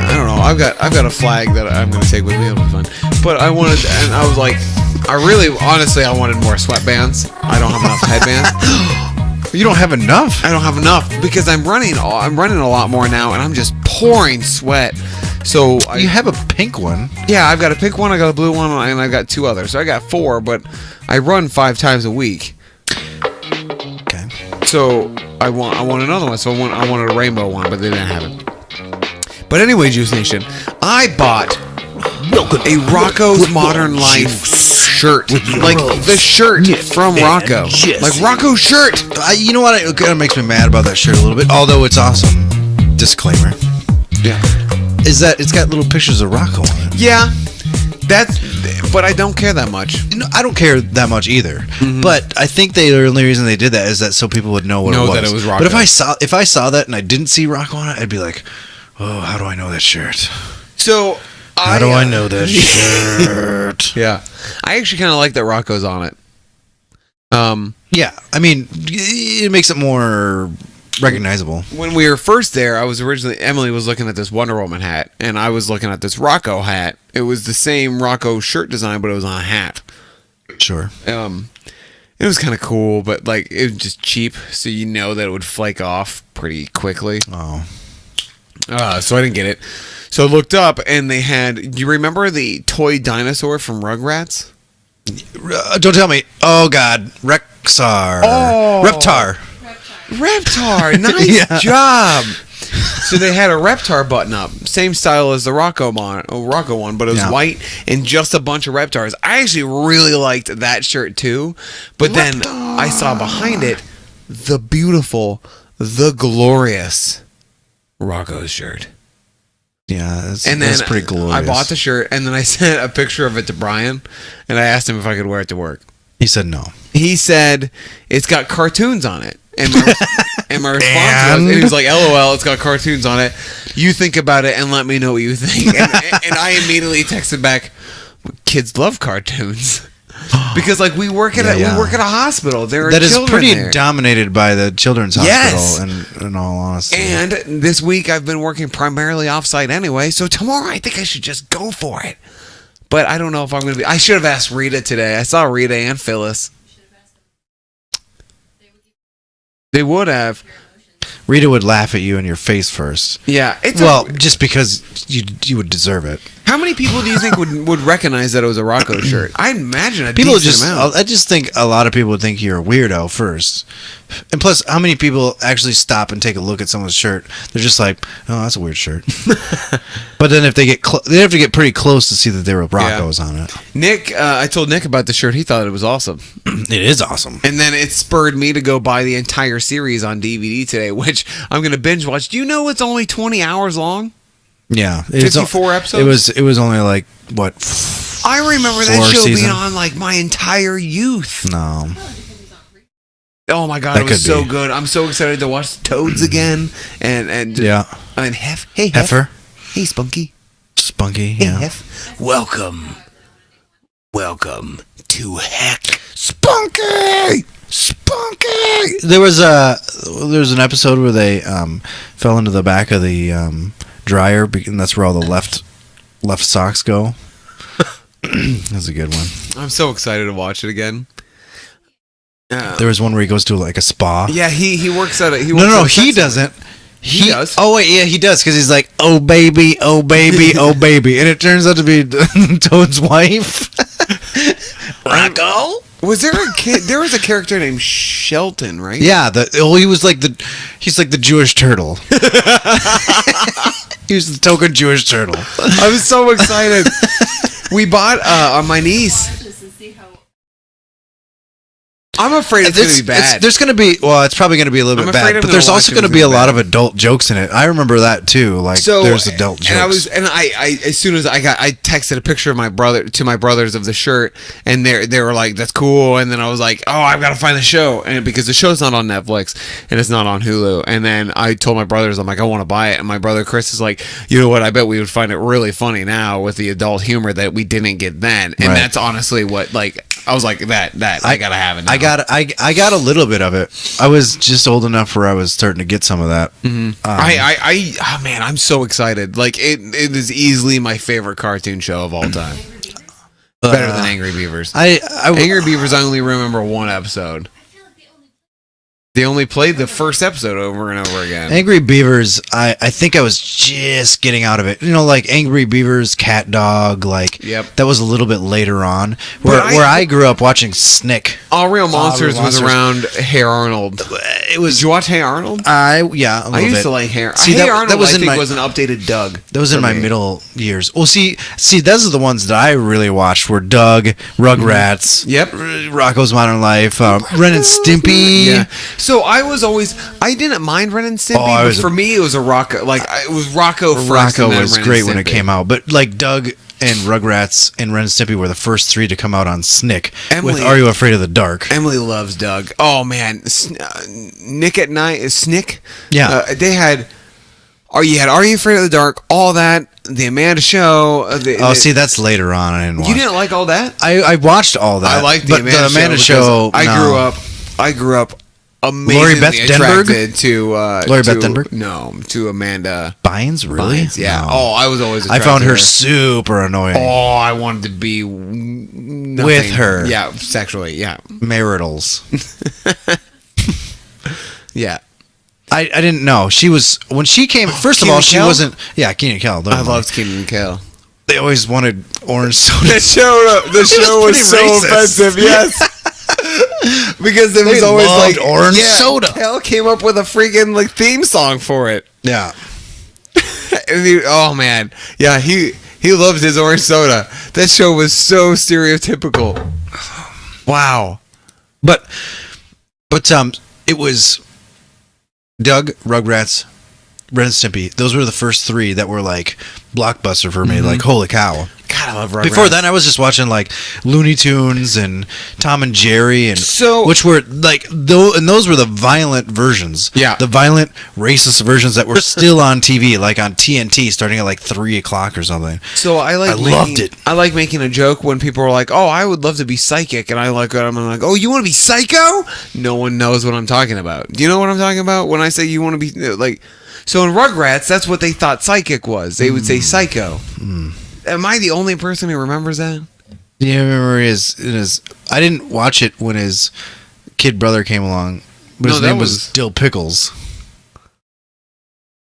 I don't know. I've got a flag that I'm gonna take with me. It'll be fun. But I wanted, and I was like, honestly, I wanted more sweatbands. I don't have enough headbands. You don't have enough? I don't have enough because I'm running a lot more now, and I'm just pouring sweat. So You have a pink one. yeah, I've got a pink one, I got a blue one, and I've got 2 others. So I got 4, but I run 5 times a week. Okay. So I want another one. So I wanted a rainbow one, but they didn't have it. But anyway, Juice Nation, I bought a Rocco's Modern Life shirt, like the shirt from Rocco, like Rocco's shirt. You know what? It kind of makes me mad about that shirt a little bit, although it's awesome. Disclaimer. Yeah. Is that it's got little pictures of Rocco on it. Yeah, but I don't care that much. No, I don't care that much either. But I think the only reason they did that is that so people would know what it was. That it was Rocco. But if I saw that and I didn't see Rocco on it, I'd be like, oh, how do I know that shirt? So How do I know that shirt? Yeah, I actually kind of like that Rocco's on it. Yeah, I mean, it makes it more recognizable. When we were first there, Emily was looking at this Wonder Woman hat, and I was looking at this Rocco hat. It was the same Rocco shirt design, but it was on a hat. Sure. It was kind of cool, but like it was just cheap, so you know that it would flake off pretty quickly. Oh. So I didn't get it. So I looked up, and they had. Do you remember the toy dinosaur from Rugrats? Don't tell me. Oh God, Rexar. Oh. Reptar. Reptar, nice Yeah. job. So they had a Reptar button up, same style as the Rocco one, but it was white and just a bunch of Reptars. I actually really liked that shirt too, but then I saw behind it the beautiful, the glorious Rocco's shirt. Yeah, And that's then pretty glorious. I bought the shirt, and then I sent a picture of it to Brian, and I asked him if I could wear it to work. He said no. He said it's got cartoons on it. And my response was, and he was like, LOL, it's got cartoons on it. You think about it and let me know what you think. And I immediately texted back, kids love cartoons. Because like we work at a hospital. There are that is children pretty there. dominated by the children's Yes. hospital, in all honesty. And this week I've been working primarily offsite anyway, so tomorrow I think I should just go for it. But I don't know if I'm going to be. I should have asked Rita today. I saw Rita and Phyllis. They would have. Rita would laugh at you in your face first. Yeah. Just because you would deserve it. How many people do you think would recognize that it was a Rocco shirt? I imagine a People decent amount. I just think a lot of people would think you're a weirdo first. And plus, how many people actually stop and take a look at someone's shirt? They're just like, oh, that's a weird shirt. But then if they get they have to get pretty close to see that there were Roccos on it. Nick, I told Nick about the shirt. He thought it was awesome. It is awesome. And then it spurred me to go buy the entire series on DVD today, which I'm going to binge watch. Do you know it's only 20 hours long? Yeah. 54 episodes? It was only like, what, I remember that 4 show being seasons? on like my entire youth. No. Oh my god, That it was could so be. good. I'm so excited to watch Toads again. And Yeah. Hey Heifer. Hey Spunky. Spunky, Hey yeah. Hef. Welcome to Heck. Spunky. There was an episode where they fell into the back of the dryer, and that's where all the left socks go. That's a good one. I'm so excited to watch it again. There was one where he goes to like a spa. Yeah, he works at a he doesn't. He does. Oh wait, yeah, he does because he's like, oh baby, oh baby, oh baby, and it turns out to be Toad's wife. Rocco. Was there a kid? There was a character named Shelton, right? Yeah, he's like the Jewish turtle. He was the token Jewish turtle. I was so excited. We bought my niece. I'm afraid it's going to be bad. There's going to be, well, it's probably going to be a little I'm bit afraid bad, I'm but gonna there's watch also it going to and be it's a gonna lot be of adult jokes in it. I remember that too. Like, So there's adult jokes. And I texted a picture of my brothers of the shirt, and they were like, "That's cool." And then I was like, "Oh, I've got to find the show," and because the show's not on Netflix and it's not on Hulu. And then I told my brothers, I'm like, "I want to buy it," and my brother Chris is like, "You know what? I bet we would find it really funny now with the adult humor that we didn't get then." And Right. that's honestly what, like, I was like, that I gotta have it now. I got a little bit of it. I was just old enough where I was starting to get some of that. Oh man, I'm so excited. Like it is easily my favorite cartoon show of all time. Better than Angry Beavers. Angry Beavers, I only remember one episode. They only played the first episode over and over again. Angry Beavers, I think I was just getting out of it. You know, like Angry Beavers, Cat Dog, like Yep. that was a little bit later on. Where I grew up watching Snick. All Real Monsters Real was Monsters. around Hey Arnold. It was Did you watch Hey Arnold? a little I used bit. to like Hey. See, Hey that- Arnold, that was I in think my- was an updated Doug. That was in for my me. middle years. Well, see, those are the ones that I really watched were Doug, Rugrats, Yep. Rocco's Modern Life, Ren and Stimpy. Yeah. So I didn't mind Ren and Stimpy, Oh, I but was for me it was a Rocco. Like it was Rocco first. Rocco and then was Ren great and when it Stimpy. came out, but like Doug and Rugrats and Ren and Stimpy were the first three to come out on Snick. Emily- with Are You Afraid of the Dark? Emily loves Doug. Oh man, Nick at Night, Snick. Yeah. They had. Are you Afraid of the Dark? All that. The Amanda Show. See, that's later on. I didn't watch. You didn't like all that? I watched all that. I liked the but Amanda, the Amanda show. show. because I grew up amazingly Beth Denberg? attracted to Lori Beth Denberg? No, to Amanda Bynes, really? Bynes. Yeah. No. Oh, I was always. I attracted found to her super annoying. Oh, I wanted to be nothing. With her. Yeah, sexually. Yeah, Maritals. yeah. I didn't know she was when she came. First of Kenan all, she Kel? wasn't. Yeah, Keenan Kel. I loved Kenan and Kel. They always wanted orange soda. The show was pretty so racist. offensive. Yes. Because it was They always loved like orange soda. Kel came up with a freaking like theme song for it. Yeah. And oh man, yeah, he loved his orange soda. That show was so stereotypical. Wow. But it was Doug, Rugrats, Ren and Stimpy. Those were the first three that were like blockbuster for me. Like holy cow. God, I love Rugrats. Before then, I was just watching like Looney Tunes and Tom and Jerry, and which were like those were the violent versions. Yeah. the violent racist versions that were still on TV, like on TNT, starting at like 3:00 or something. So I loved it. I like making a joke when people are like, "Oh, I would love to be psychic," and I'm like, "Oh, you want to be psycho?" No one knows what I'm talking about. Do you know what I'm talking about when I say you want to be like? So in Rugrats, that's what they thought psychic was. They would say psycho. Am I the only person who remembers that? Yeah, I remember his. I didn't watch it when his kid brother came along, but his No, that name was was- Dill Pickles.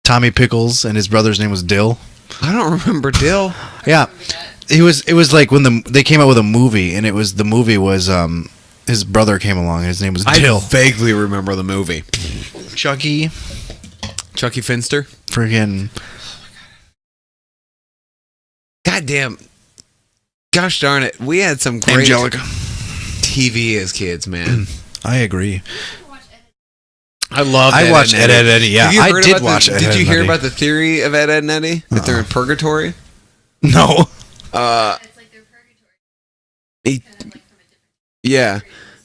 Tommy Pickles, and his brother's name was Dill. I don't remember Dill. Yeah, it was like when they came out with a movie, and the movie was his brother came along, and his name was Dill. I vaguely remember the movie. Chucky, Finster. friggin' God damn. Gosh darn it. We had some great Angelica. TV as kids, man. I agree. I love I watched Ed, Ed, Eddie. Yeah, Have you I heard did about watch the, Ed, Did Ed, you hear Eddie. about the theory of Ed, Ed, and Eddie? That they're in purgatory? No. It's like their purgatory. He- Kind of like from a different. Yeah.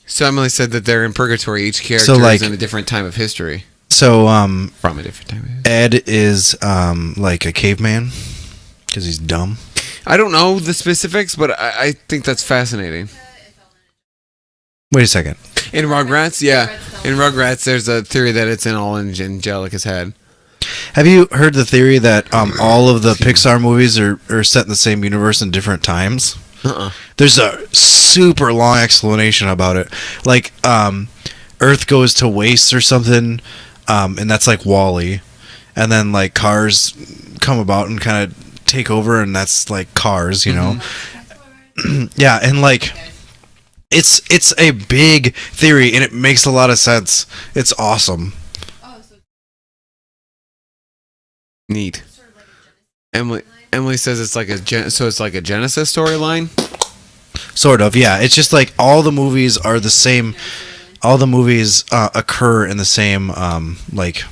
So Emily said that they're in purgatory. Each character So, like- is in a different time of history. So From a different time of history. Ed is like a caveman because he's dumb. I don't know the specifics, but I think that's fascinating. Wait a second. In Rugrats, yeah. In Rugrats, there's a theory that it's in all in Angelica's head. Have you heard the theory that all of the Pixar movies are set in the same universe in different times? Uh-uh. There's a super long explanation about it. Like, Earth goes to waste or something, and that's like Wall-E. And then, like, cars come about and kind of take over, and that's like Cars, you know? Yeah, and like, it's a big theory, and it makes a lot of sense. It's awesome. Oh, so Neat. sort of like a Genesis. Emily says it's like so it's like a Genesis storyline. Sort of, yeah. It's just like all the movies are the same. All the movies occur in the same like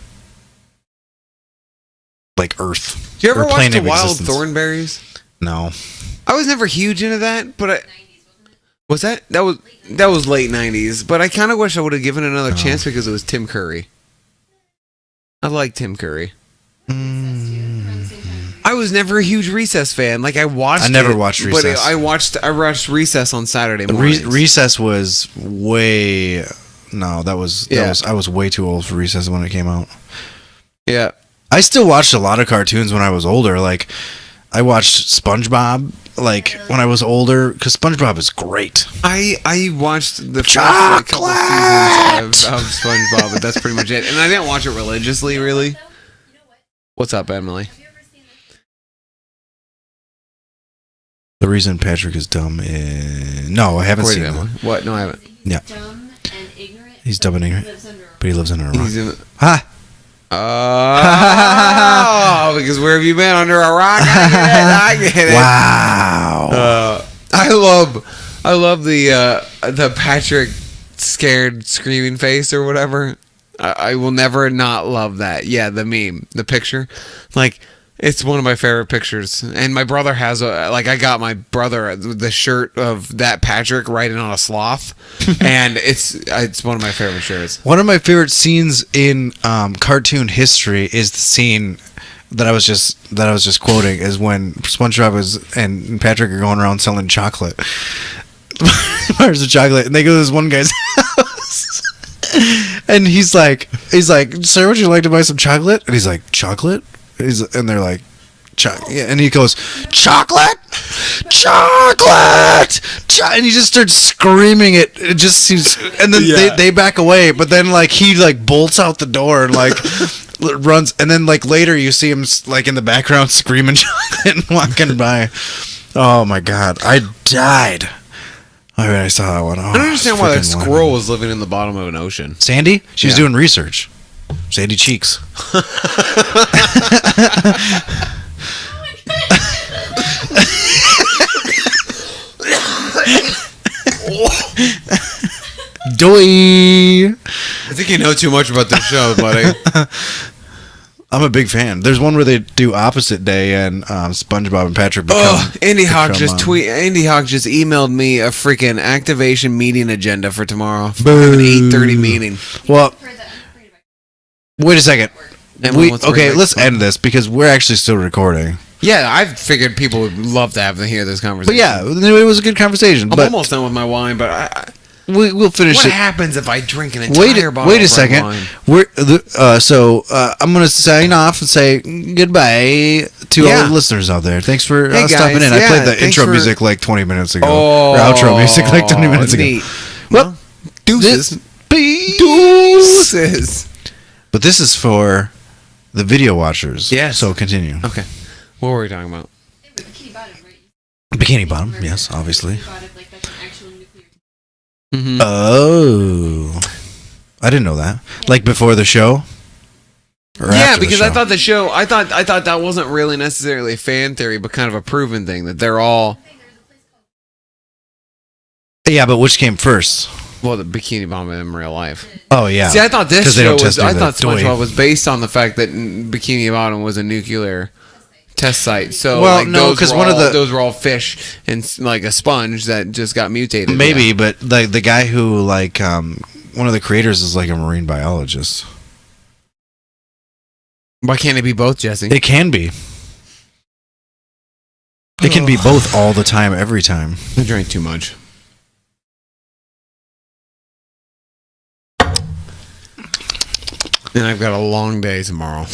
Earth. Do you ever or watch plane The of Wild existence. Thornberries? No. I was never huge into that, but was that was late 90s, but I kind of wish I would have given it another chance because it was Tim Curry. I like Tim Curry. I was never a huge Recess fan. Like I never watched but Recess. I watched Recess on Saturday mornings. Recess was way. No, that was I was way too old for Recess when it came out. Yeah. I still watched a lot of cartoons when I was older. Like, I watched SpongeBob, like, when I was older, because SpongeBob is great. I watched the first couple seasons of SpongeBob, but that's pretty much it. And I didn't watch it religiously, really. You know what? What's up, Emily? Have you ever seen this? The reason Patrick is dumb is... No, I haven't Wait, seen Emily. that. What? No, I haven't. Yeah. Dumb and ignorant. He's dumb and ignorant, Lives under a but he lives under a rock. He's in. Ha! Oh, because where have you been? Under a rock? I get it. Wow. I love the Patrick scared screaming face or whatever. I will never not love that. Yeah, the meme, the picture, like it's one of my favorite pictures. And my brother has I got my brother the shirt of that Patrick riding on a sloth, and it's one of my favorite shirts. One of my favorite scenes in cartoon history is the scene that I was just quoting is when SpongeBob and Patrick are going around selling chocolate. Bars of chocolate, and they go to this one guy's house, and he's like, "Sir, would you like to buy some chocolate?" And he's like, "Chocolate?" And they're like, yeah, and he goes, chocolate, and he just starts screaming it. It just seems, and then they back away, but then like he like bolts out the door and like runs, and then like later you see him like in the background screaming chocolate and walking by. Oh my god, I died. I mean, I saw that one. Oh, I don't understand why that freaking squirrel was living in the bottom of an ocean. Sandy? She was Yeah. doing research. Sandy Cheeks. Doy. I think you know too much about this show, buddy. I'm a big fan. There's one where they do opposite day, and SpongeBob and Patrick become. Oh, Andy Hawk become, Andy Hawk just emailed me a freaking activation meeting agenda for tomorrow. Boo. I have an 8:30 meeting. Well, For the unafraid of wait a second. Emily wants to bring back Let's Spongebob. end this because we're actually still recording. Yeah, I figured people would love to hear this But conversation. yeah, it was a good conversation. I'm But almost done with my wine, but we'll finish what it. happens if I drink an entire bottle Wait a of red second. wine? I'm gonna sign off and say goodbye to all Yeah. the listeners out there. Thanks for Hey, stopping guys. in. I Yeah, played the thanks intro for- music like 20 minutes ago. Oh, or outro music like 20 minutes ago. neat. Well, Deuces. Deuces. But this is for the video watchers. Yes. So continue. Okay. What were we talking about? the Bikini Bottom, right? Bikini Bottom. Yes, obviously. Bikini Bottom, like that's an actual nuclear. Mm-hmm. Oh, I didn't know that. Like before the show. Or Yeah, after the because I show? thought the show. I thought that wasn't really necessarily a fan theory, but kind of a proven thing that they're all. Yeah, but which came first? Well, the Bikini Bottom in real life. Oh yeah. See, I thought this 'Cause they show don't was. test I the thought doy. SpongeBob was based on the fact that Bikini Bottom was a nuclear test site. So, Well, like, no, those 'cause were one of all- the- those were all fish and like a sponge that just got mutated. Maybe, Yeah. but like the guy who like one of the creators is like a marine biologist. Why can't it be both, Jesse? It can be. It can be both all the time, every time. I drank too much. And I've got a long day tomorrow.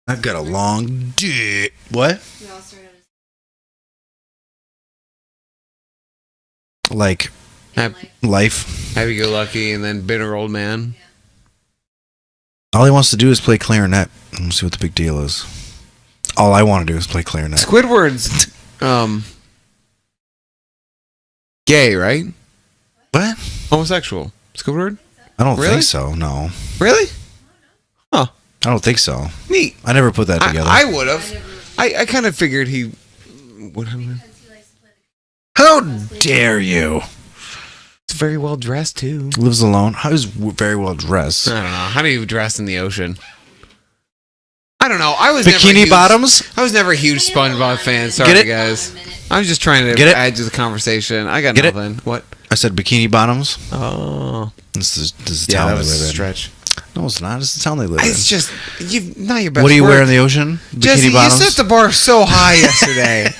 I've got a long day. What? We all start out Like as Hap- life. Happy go lucky and then bitter old man. All he wants to do is play clarinet. Let's see what the big deal is. All I want to do is play clarinet. Squidward's gay, right? What? Homosexual. Squidward? I don't Really? think so. No, Really? I don't think so. Neat. I never put that together. I would have. I kind of figured he What, Because he likes to play How dare you? it's very well dressed too. Lives alone. How is very well dressed? I don't know. How do you dress in the ocean? I don't know. I was never a Bikini huge- bottoms. I was never a huge SpongeBob fan. Sorry, Get it? guys. I was just trying to Get it? add to the conversation. I got Get it? nothing. What? I said bikini bottoms. Oh, This is the yeah, town that they was a live in. stretch. No, it's not. It's the town they live in. It's just not your best. What do you work. wear in the ocean? Bikini Jesse, you bottoms. set the bar so high yesterday.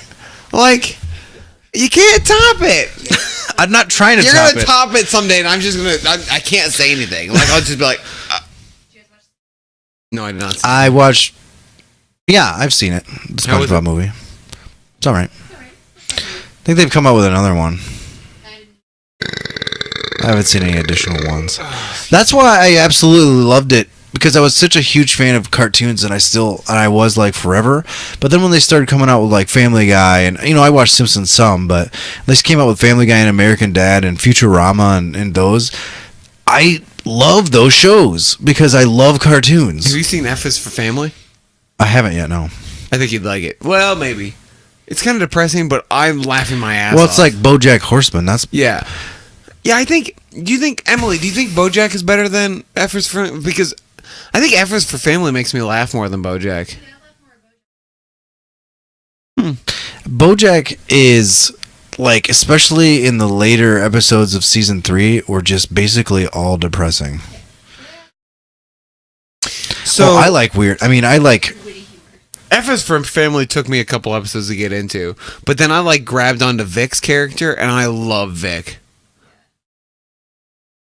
Like, you can't top it. I'm not trying to You're top gonna it. top it someday, and I'm just gonna. I can't say anything. Like, I'll just be like, no, I did not. See I watched. Yeah, I've seen it. The How was SpongeBob it? movie. It's all right. All right. I think they've come out with another one. And I haven't seen any additional ones. That's why I absolutely loved it, because I was such a huge fan of cartoons, and I was like forever. But then when they started coming out with like Family Guy, and I watched Simpsons some, but they just came out with Family Guy and American Dad and Futurama and those. I love those shows because I love cartoons. Have you seen F is for Family? I haven't yet, no. I think you'd like it. Well, maybe. It's kind of depressing, but I'm laughing my ass Well, off. it's like BoJack Horseman. That's Yeah. Yeah, I think. Do you think, Emily, do you think Bojack is better than F is for. Because I think F is for Family makes me laugh more than Bojack. yeah, I love more about BoJack is like, especially in the later episodes of season 3, were just basically all depressing. So Well, I like weird. I mean, I like. witty humor. F is for Family took me a couple episodes to get into, but then I like grabbed onto Vic's character, and I love Vic.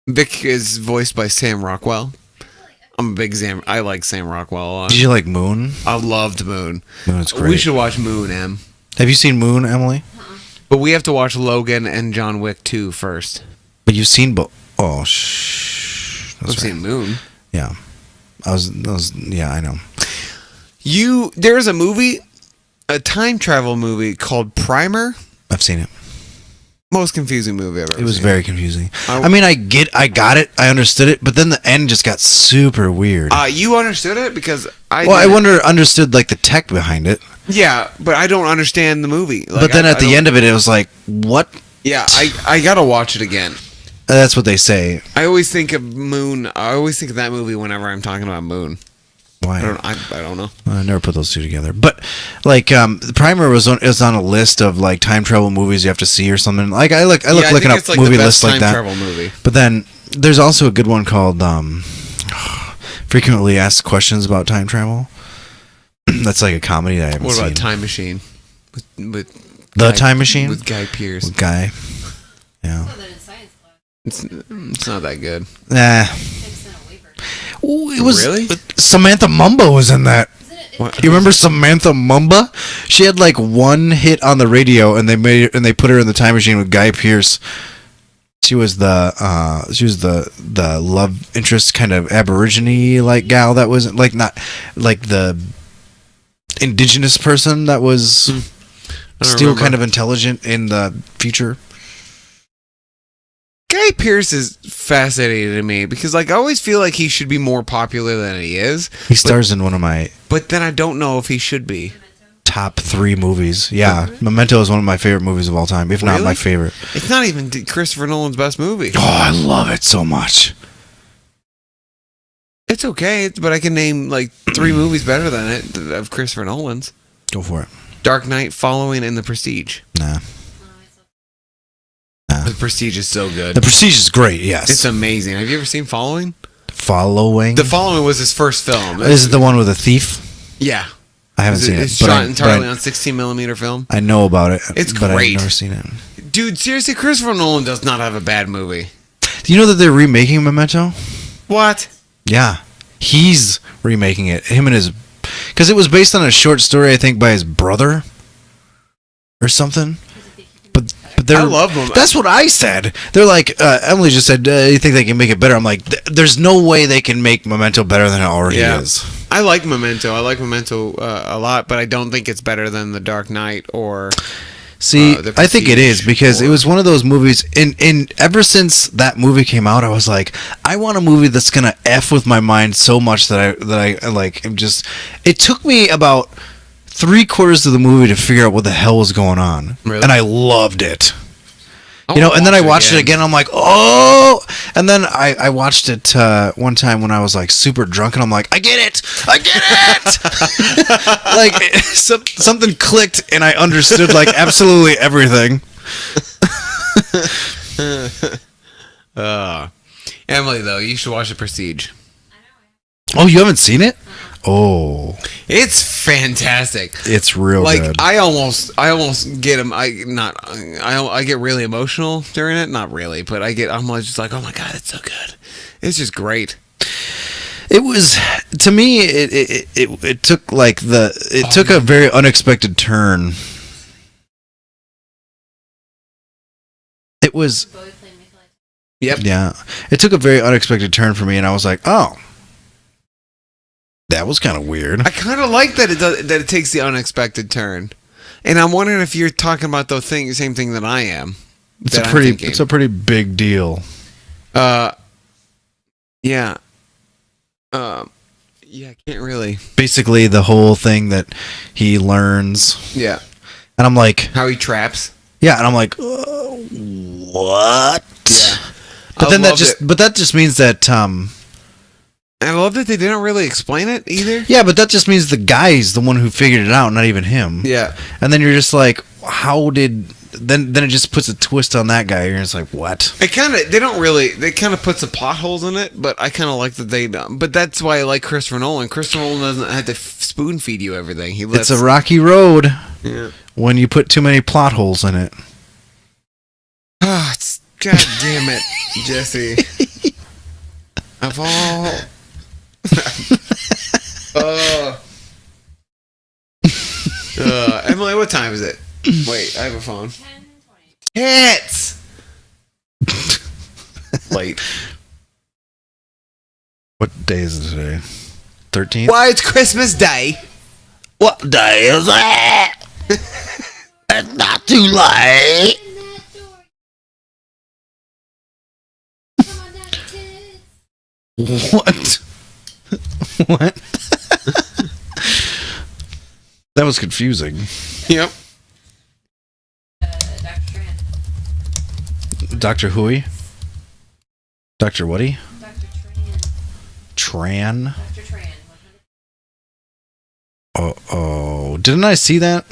Vic is voiced by Sam Rockwell. I'm a big Sam. I like Sam Rockwell a lot. Did you like Moon? I loved Moon. Moon is great. We should watch Moon, Em. Have you seen Moon, Emily? But we have to watch Logan and John Wick 2 first. But you've seen Oh, shh. I've That's right. seen Moon. Yeah. Yeah, I know. There's a movie, a time travel movie called Primer. I've seen it. Most confusing movie I've ever It was seen. very confusing. I- I mean, I got it, I understood it, but then the end just got super weird. You understood it because I. Well, I didn't. understood like the tech behind it, Yeah, but I don't understand the movie. Like, but then I at the don't- end of it, it was like, what? Yeah, I gotta watch it again. That's what they say. I always think of Moon. I always think of that movie whenever I'm talking about Moon. Why? I don't know. I never put those two together. But like, the Primer was on a list of like time travel movies you have to see or something. Like I look I looking think up it's, like, movie the best lists like time that. travel movie. But then there's also a good one called Frequently Asked Questions About Time Travel. That's like a comedy that I haven't What seen. about Time Machine? With The Time Machine? with Guy Pearce. Guy. Yeah. I saw that in science class. It's not that good. Nah. I just sent a waiver. Ooh, it was Really? Samantha Mumba was in that. Isn't it? What? You remember Samantha Mumba? She had like one hit on the radio, and they put her in the time machine with Guy Pearce. She was the love interest kind of Aborigine like gal that was like not like the indigenous person that was I don't still remember. kind of intelligent in the future. Guy Pearce is fascinating to me because like I always feel like he should be more popular than he is, He stars in one of my but then I don't know if he should be. top 3 movies. Yeah, Memento is one of my favorite movies of all time, if not Really? my favorite. It's not even Christopher Nolan's best movie. Oh, I love it so much. It's okay, but I can name like 3 movies better than it of Christopher Nolan's. Go for it. Dark Knight, Following, and The Prestige. Nah. The Prestige is so good. The Prestige is great, yes. It's amazing. Have you ever seen Following? Following. The Following was his first film. Is it the one with the thief? Yeah. I haven't seen it. It's but shot I- entirely but on 16mm film. I know about it. It's but great. I've never seen it. Dude, seriously, Christopher Nolan does not have a bad movie. Do you know that they're remaking Memento? What? Yeah. He's remaking it. Him and his... Because it was based on a short story, I think, by his brother. Or something. But they're... I love him. That's what I said. They're like... Emily just said, you think they can make it better? I'm like, there's no way they can make Memento better than it already Yeah. is. I like Memento. I like Memento a lot, but I don't think it's better than The Dark Knight or... See, The I think it is Prestige because it or- was one of those movies. In ever since that movie came out, I was like, I want a movie that's gonna f with my mind so much that I like. I'm just. It took me about 3/4 of the movie to figure out what the hell was going on, Really? and I loved it. I You know, wanna and then I watch watched it again. And I'm like, oh! And then I watched it one time when I was like super drunk, and I'm like, I get it! Like something clicked, and I understood like absolutely everything. Emily, though, you should watch The Prestige. Oh, you haven't seen it? Oh, It's fantastic. it's real Like good. I almost get him. I get really emotional during it. Not really, but I'm just like, oh my god, it's so good. It's just great. It was, to me, it took like it took a very unexpected turn. It was, Bowie played Nikolai. Yep. yeah, it took a very unexpected turn for me, and I was like, oh, that was kind of weird. I kind of like that that it takes the unexpected turn, and I'm wondering if you're talking about the same thing that I am. It's that a I'm pretty, thinking. it's a pretty big deal. Yeah. Yeah, I can't really. Basically, the whole thing that he learns, Yeah. and I'm like, How he traps. yeah, and I'm like, what? Yeah. But then that just means that And I love that they didn't really explain it either. yeah, but that just means the guy's the one who figured it out, not even him. Yeah. And then you're just like, how did then it just puts a twist on that guy. You're just like, what? They kind of put some plot holes in it, but I kind of like that they but that's why I like Christopher Nolan. Christopher Nolan doesn't have to spoon feed you everything. He lets It's a rocky road yeah. when you put too many plot holes in it. Ah, God damn it, Jesse. Of all Emily, what time is it? Wait, I have a phone. 10:20. Hits. Late. What day is it today? 13th? Why, it's Christmas Day. What day is it? It's not too late. In that door. Come on down, kids. What? What? That was confusing. Yep. Dr. Tran. Dr. Hui? Dr. Whatty? Dr. Tran. Tran? Dr. Tran. 100. Oh, didn't I see that?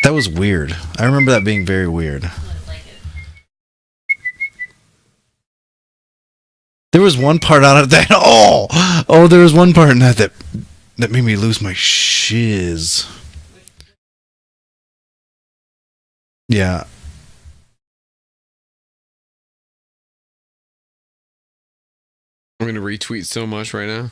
That was weird. I remember that being very weird. I like it. There was one part on it that there was one part in that made me lose my shiz. Yeah. I'm gonna retweet so much right now.